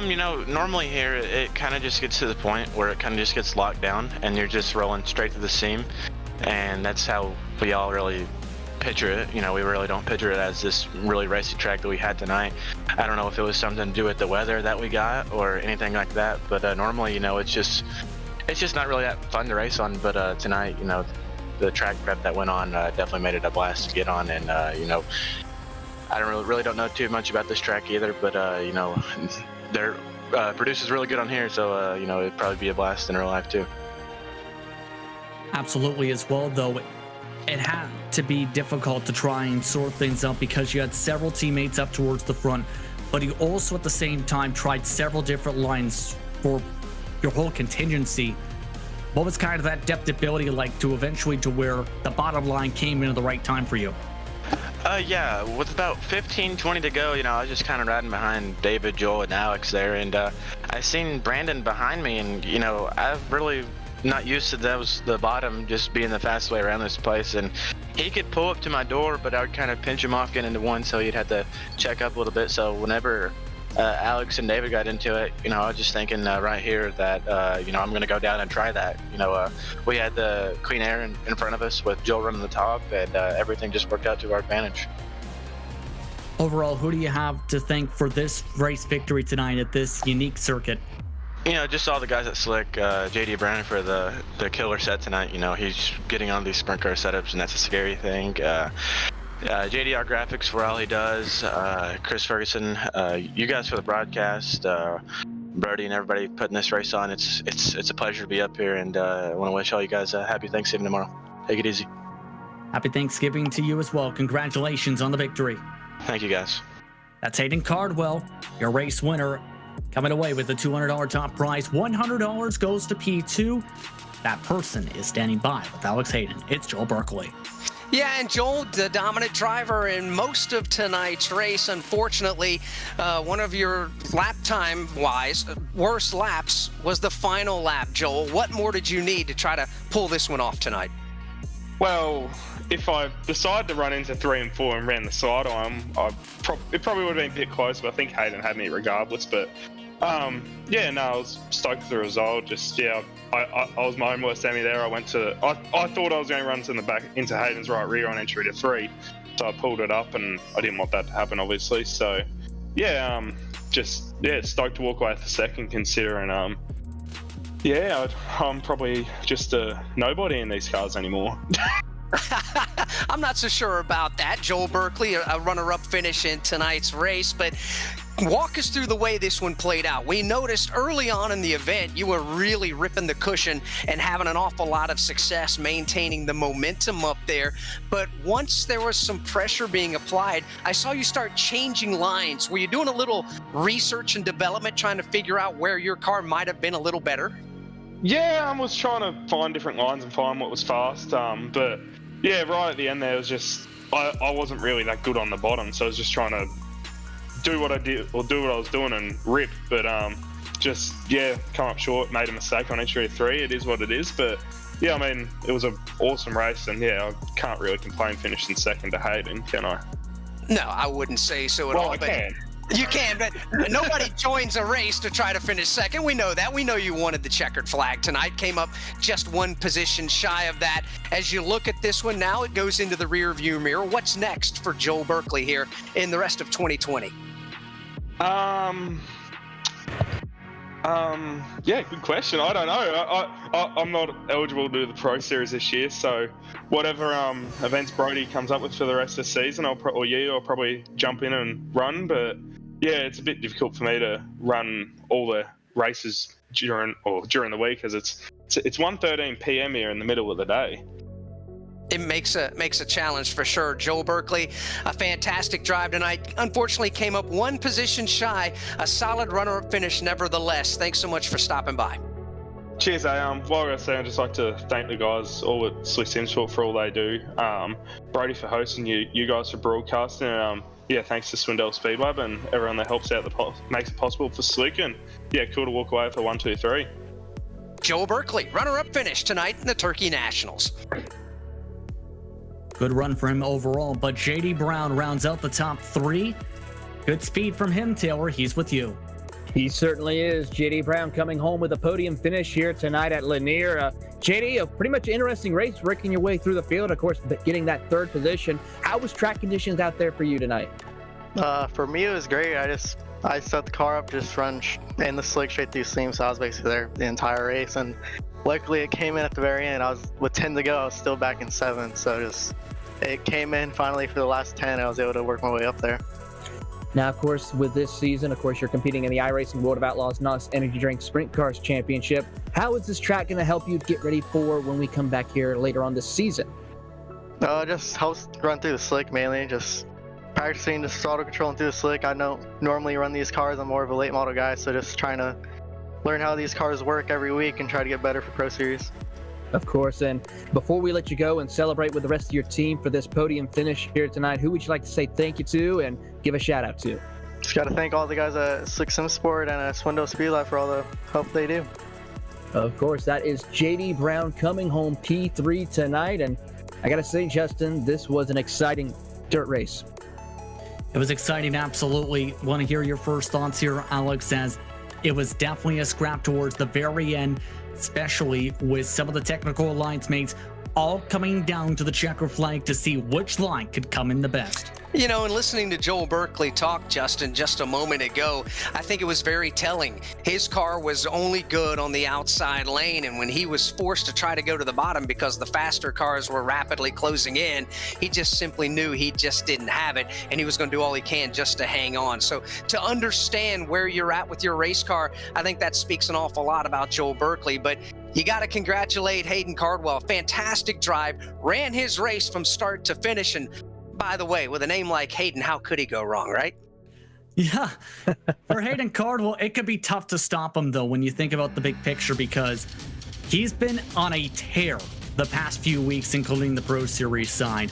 You know, normally here it kind of just gets to the point where it kind of just gets locked down and you're just rolling straight to the seam, and that's how we all really picture it. You know, we really don't picture it as this really racy track that we had tonight. I don't know if it was something to do with the weather that we got or anything like that, but normally, you know, it's just not really that fun to race on. But tonight, you know, the track prep that went on definitely made it a blast to get on. And you know, I don't really don't know too much about this track either, but you know, their producer's really good on here, so you know, it'd probably be a blast in real life too. Absolutely as well, though. It had to be difficult to try and sort things out because you had several teammates up towards the front, but you also at the same time tried several different lines for your whole contingency. What was kind of that depthability like to eventually to where the bottom line came into the right time for you? Yeah, with about 15-20 to go, you know, I was just kind of riding behind David, Joel, and Alex there, and I seen Brandon behind me, and you know, I've really not used to the bottom just being the fast way around this place, and he could pull up to my door, but I would kind of pinch him off getting into one, so he'd have to check up a little bit. So whenever Alex and David got into it, you know, I was just thinking right here that you know, I'm going to go down and try that. You know, we had the Queen Air in front of us with Joel running the top, and everything just worked out to our advantage. Overall, who do you have to thank for this race victory tonight at this unique circuit? You know, just all the guys at Slick, JD Brandon for the killer set tonight. You know, he's getting on these sprint car setups, and that's a scary thing. JDR Graphics for all he does, Chris Ferguson, you guys for the broadcast, Brody and everybody putting this race on. It's a pleasure to be up here, and I want to wish all you guys a happy Thanksgiving tomorrow. Take it easy. Happy Thanksgiving to you as well. Congratulations on the victory. Thank you, guys. That's Hayden Cardwell, your race winner, coming away with the $200 top prize. $100 goes to P2. That person is standing by with Alex Hayden. It's Joel Berkeley. Yeah, and Joel, the dominant driver in most of tonight's race. Unfortunately, one of your lap time-wise worst laps was the final lap. Joel, what more did you need to try to pull this one off tonight? Well, if I decided to run into 3 and 4 and ran the side on, it probably would have been a bit close, but I think Hayden had me regardless. But yeah, no, I was stoked with the result. Just, yeah, I was my own worst enemy there. I thought I was going to run to the back into Hayden's right rear on entry to 3, so I pulled it up, and I didn't want that to happen, obviously. So yeah, just stoked to walk away with the second, considering yeah, I'm probably just a nobody in these cars anymore. I'm not so sure about that. Joel Berkeley, a runner-up finish in tonight's race, but walk us through the way this one played out. We noticed early on in the event, you were really ripping the cushion and having an awful lot of success maintaining the momentum up there. But once there was some pressure being applied, I saw you start changing lines. Were you doing a little research and development, trying to figure out where your car might have been a little better? Yeah, I was trying to find different lines and find what was fast. But yeah, right at the end there, it was just, I wasn't really that good on the bottom, so I was just trying to do what I did, or do what I was doing and rip, but just, yeah, come up short, made a mistake on entry 3. It is what it is, but yeah, I mean, it was an awesome race, and yeah, I can't really complain finishing second to Hayden, can I? No, I wouldn't say so at all. I can. You can, but nobody joins a race to try to finish second. We know that. We know you wanted the checkered flag tonight. Came up just one position shy of that. As you look at this one now, it goes into the rear view mirror. What's next for Joel Berkeley here in the rest of 2020? Yeah, good question. I don't know. I'm not eligible to do the Pro Series this year, so whatever events Brody comes up with for the rest of the season, I'll probably jump in and run. But yeah, it's a bit difficult for me to run all the races during the week, because it's 1:13 p.m. here in the middle of the day. It makes a challenge for sure. Joel Berkeley, a fantastic drive tonight. Unfortunately, came up one position shy. A solid runner-up finish nevertheless. Thanks so much for stopping by. Cheers, while I say, I'd just like to thank the guys all at Slick Simsport for all they do. Brody for hosting, you guys for broadcasting, and yeah, thanks to Swindell Speedway and everyone that helps out, makes it possible for Slick, and yeah, cool to walk away with a 1, 2, 3. Joel Berkeley, runner-up finish tonight in the Turkey Nationals. Good run for him overall, but JD Brown rounds out the top 3. Good speed from him, Taylor. He's with you. He certainly is. JD Brown coming home with a podium finish here tonight at Lanier. JD, a pretty much interesting race, working your way through the field, of course, getting that 3rd position. How was track conditions out there for you tonight? For me, it was great. I set the car up, just run in the slick straight through seam, so I was basically there the entire race. And luckily, it came in at the very end. I was with 10 to go. I was still back in 7th, so it came in finally for the last 10. I was able to work my way up there. Now, of course, with this season, of course, you're competing in the iRacing World of Outlaws NOS Energy Drink Sprint Cars Championship. How is this track going to help you get ready for when we come back here later on this season? Just helps run through the slick mainly. Just practicing, just auto controlling through the slick. I don't normally run these cars. I'm more of a late model guy, so just trying to learn how these cars work every week and try to get better for Pro Series. Of course, and before we let you go and celebrate with the rest of your team for this podium finish here tonight, who would you like to say thank you to and give a shout out to? Just got to thank all the guys at Slick Simsport and Swindell Speedway for all the help they do. Of course, that is JD Brown coming home P3 tonight, and I got to say, Justin, this was an exciting dirt race. It was exciting, absolutely. Want to hear your first thoughts here, Alex, as it was definitely a scrap towards the very end, especially with some of the technical alliance mates all coming down to the checker flag to see which line could come in the best. You know, and listening to Joel Berkeley talk, Justin, just a moment ago, I think it was very telling. His car was only good on the outside lane, and when he was forced to try to go to the bottom because the faster cars were rapidly closing in, he just simply knew he just didn't have it, and he was going to do all he can just to hang on. So to understand where you're at with your race car, I think that speaks an awful lot about Joel Berkeley. But you got to congratulate Hayden Cardwell. Fantastic drive, ran his race from start to finish, and by the way, with a name like Hayden, how could he go wrong, right? Yeah, for Hayden Cardwell, it could be tough to stop him, though, when you think about the big picture, because he's been on a tear the past few weeks, including the Pro Series side.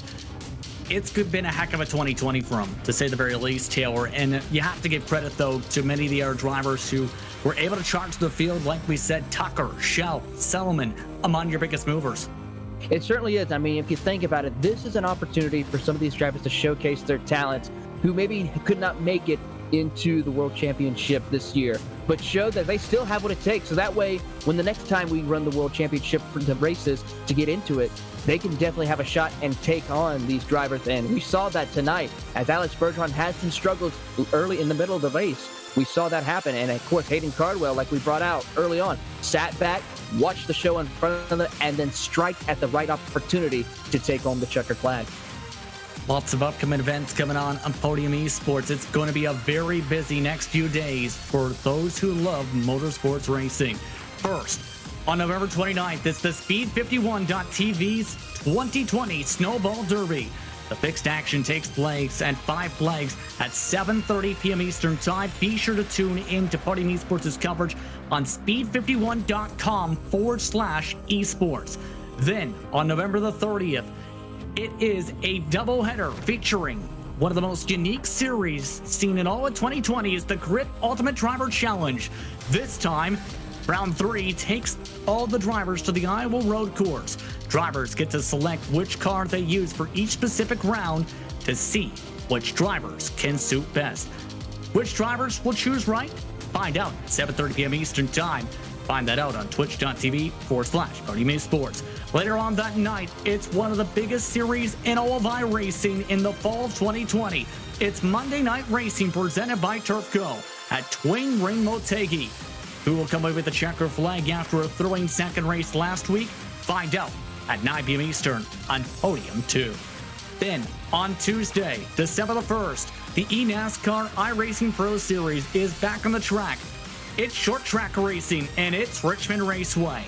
It's been a heck of a 2020 for him, to say the very least, Taylor. And you have to give credit, though, to many of the other drivers who were able to charge the field, like we said, Tucker, Shell, Selman, among your biggest movers. It certainly is. I mean, if you think about it, this is an opportunity for some of these drivers to showcase their talents who maybe could not make it into the World Championship this year, but show that they still have what it takes. So that way, when the next time we run the World Championship for the races to get into it, they can definitely have a shot and take on these drivers. And we saw that tonight as Alex Bergeron had some struggles early in the middle of the race. We saw that happen. And of course, Hayden Cardwell, like we brought out early on, sat back, watched the show in front of it, and then strike at the right opportunity to take home the checkered flag. Lots of upcoming events coming on Podium Esports. It's going to be a very busy next few days for those who love motorsports racing. First, on November 29th, it's the Speed51.tv's 2020 Snowball Derby. The fixed action takes place at Five Flags at 7:30 p.m. Eastern Time. Be sure to tune in to Podium Esports' coverage on speed51.com/esports. Then, on November the 30th, it is a doubleheader featuring one of the most unique series seen in all of 2020 is the Grit Ultimate Driver Challenge. This time, Round 3 takes all the drivers to the Iowa Road Course. Drivers get to select which car they use for each specific round to see which drivers can suit best. Which drivers will choose right? Find out at 7:30 p.m. Eastern Time. Find that out on twitch.tv/Podium Esports. Later on that night, it's one of the biggest series in all of iRacing in the fall of 2020. It's Monday Night Racing presented by Turf Go at Twin Ring Motegi. Who will come away with the checker flag after a thrilling second race last week? Find out at 9 p.m. Eastern on Podium 2. Then, on Tuesday, December the 1st, the eNASCAR iRacing Pro Series is back on the track. It's short track racing, and it's Richmond Raceway.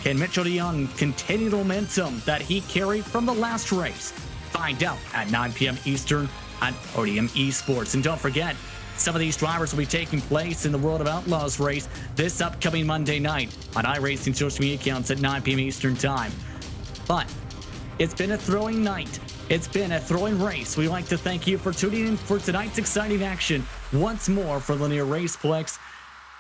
Can Mitchell DeYoung continue the momentum that he carried from the last race? Find out at 9 p.m. Eastern on Podium Esports. And don't forget, some of these drivers will be taking place in the World of Outlaws race this upcoming Monday night on iRacing social media accounts at 9 p.m. Eastern Time. But it's been a thrilling night. It's been a thrilling race. We'd like to thank you for tuning in for tonight's exciting action. Once more for Lanier Raceplex.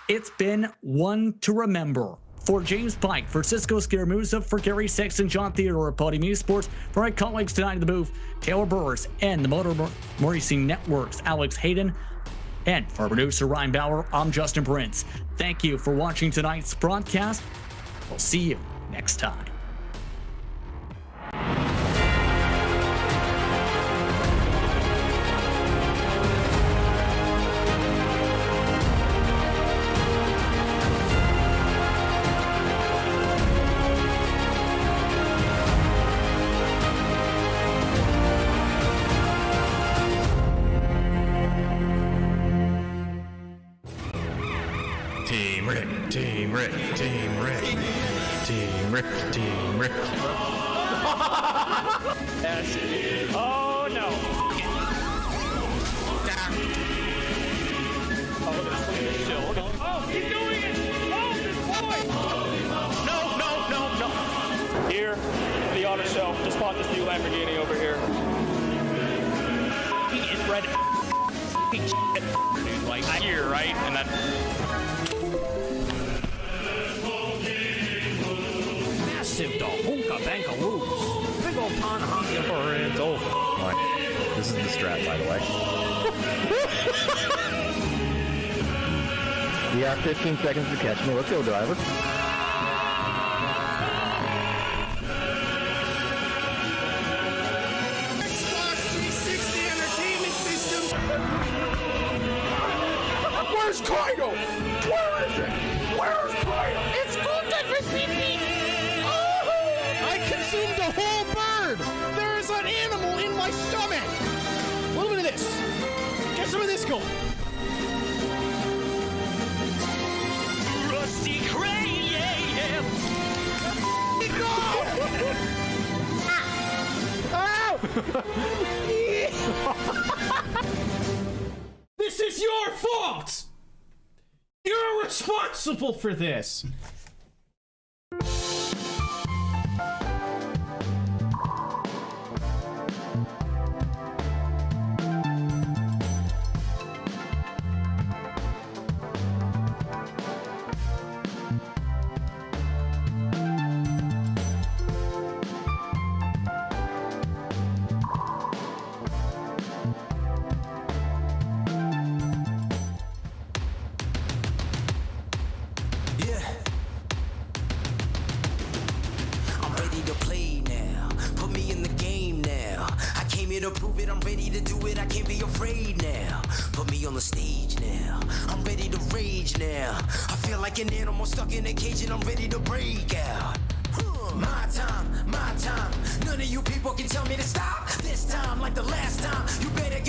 It's been one to remember. For James Pike, for Cisco Scaramuza, for Gary Sexton, John Theodore of Podium Esports, for my colleagues tonight in the booth, Taylor Burris, and the Motor Racing Network's Alex Hayden, and for producer Ryan Bauer, I'm Justin Prince. Thank you for watching tonight's broadcast. We'll see you next time. Team Rick, Team Rick, Team Rick, Team Rick, Team Rick. Yes. Oh no. Oh, look at this chill. Oh, he's doing it! Oh, this boy! No. Here, the auto show. Just bought this new Lamborghini over here. He is red. Dude, like here, right? And then. Massive honka bankaroos. Big old pond honking for it. Oh, my. This is the strat, by the way. You have 15 seconds to catch me. Let's go, driver. Where's Kaido? Where is it? Where's Kaido? It's Golden with me. Oh! I consumed a whole bird. There is an animal in my stomach. A little bit of this. Get some of this going. Rusty Crane, yeah. Ow! This is your fault! You're responsible for this! To prove it, I'm ready to do it, I can't be afraid now. Put me on the stage now, I'm ready to rage now. I feel like an animal stuck in a cage and I'm ready to break out. My time, none of you people can tell me to stop.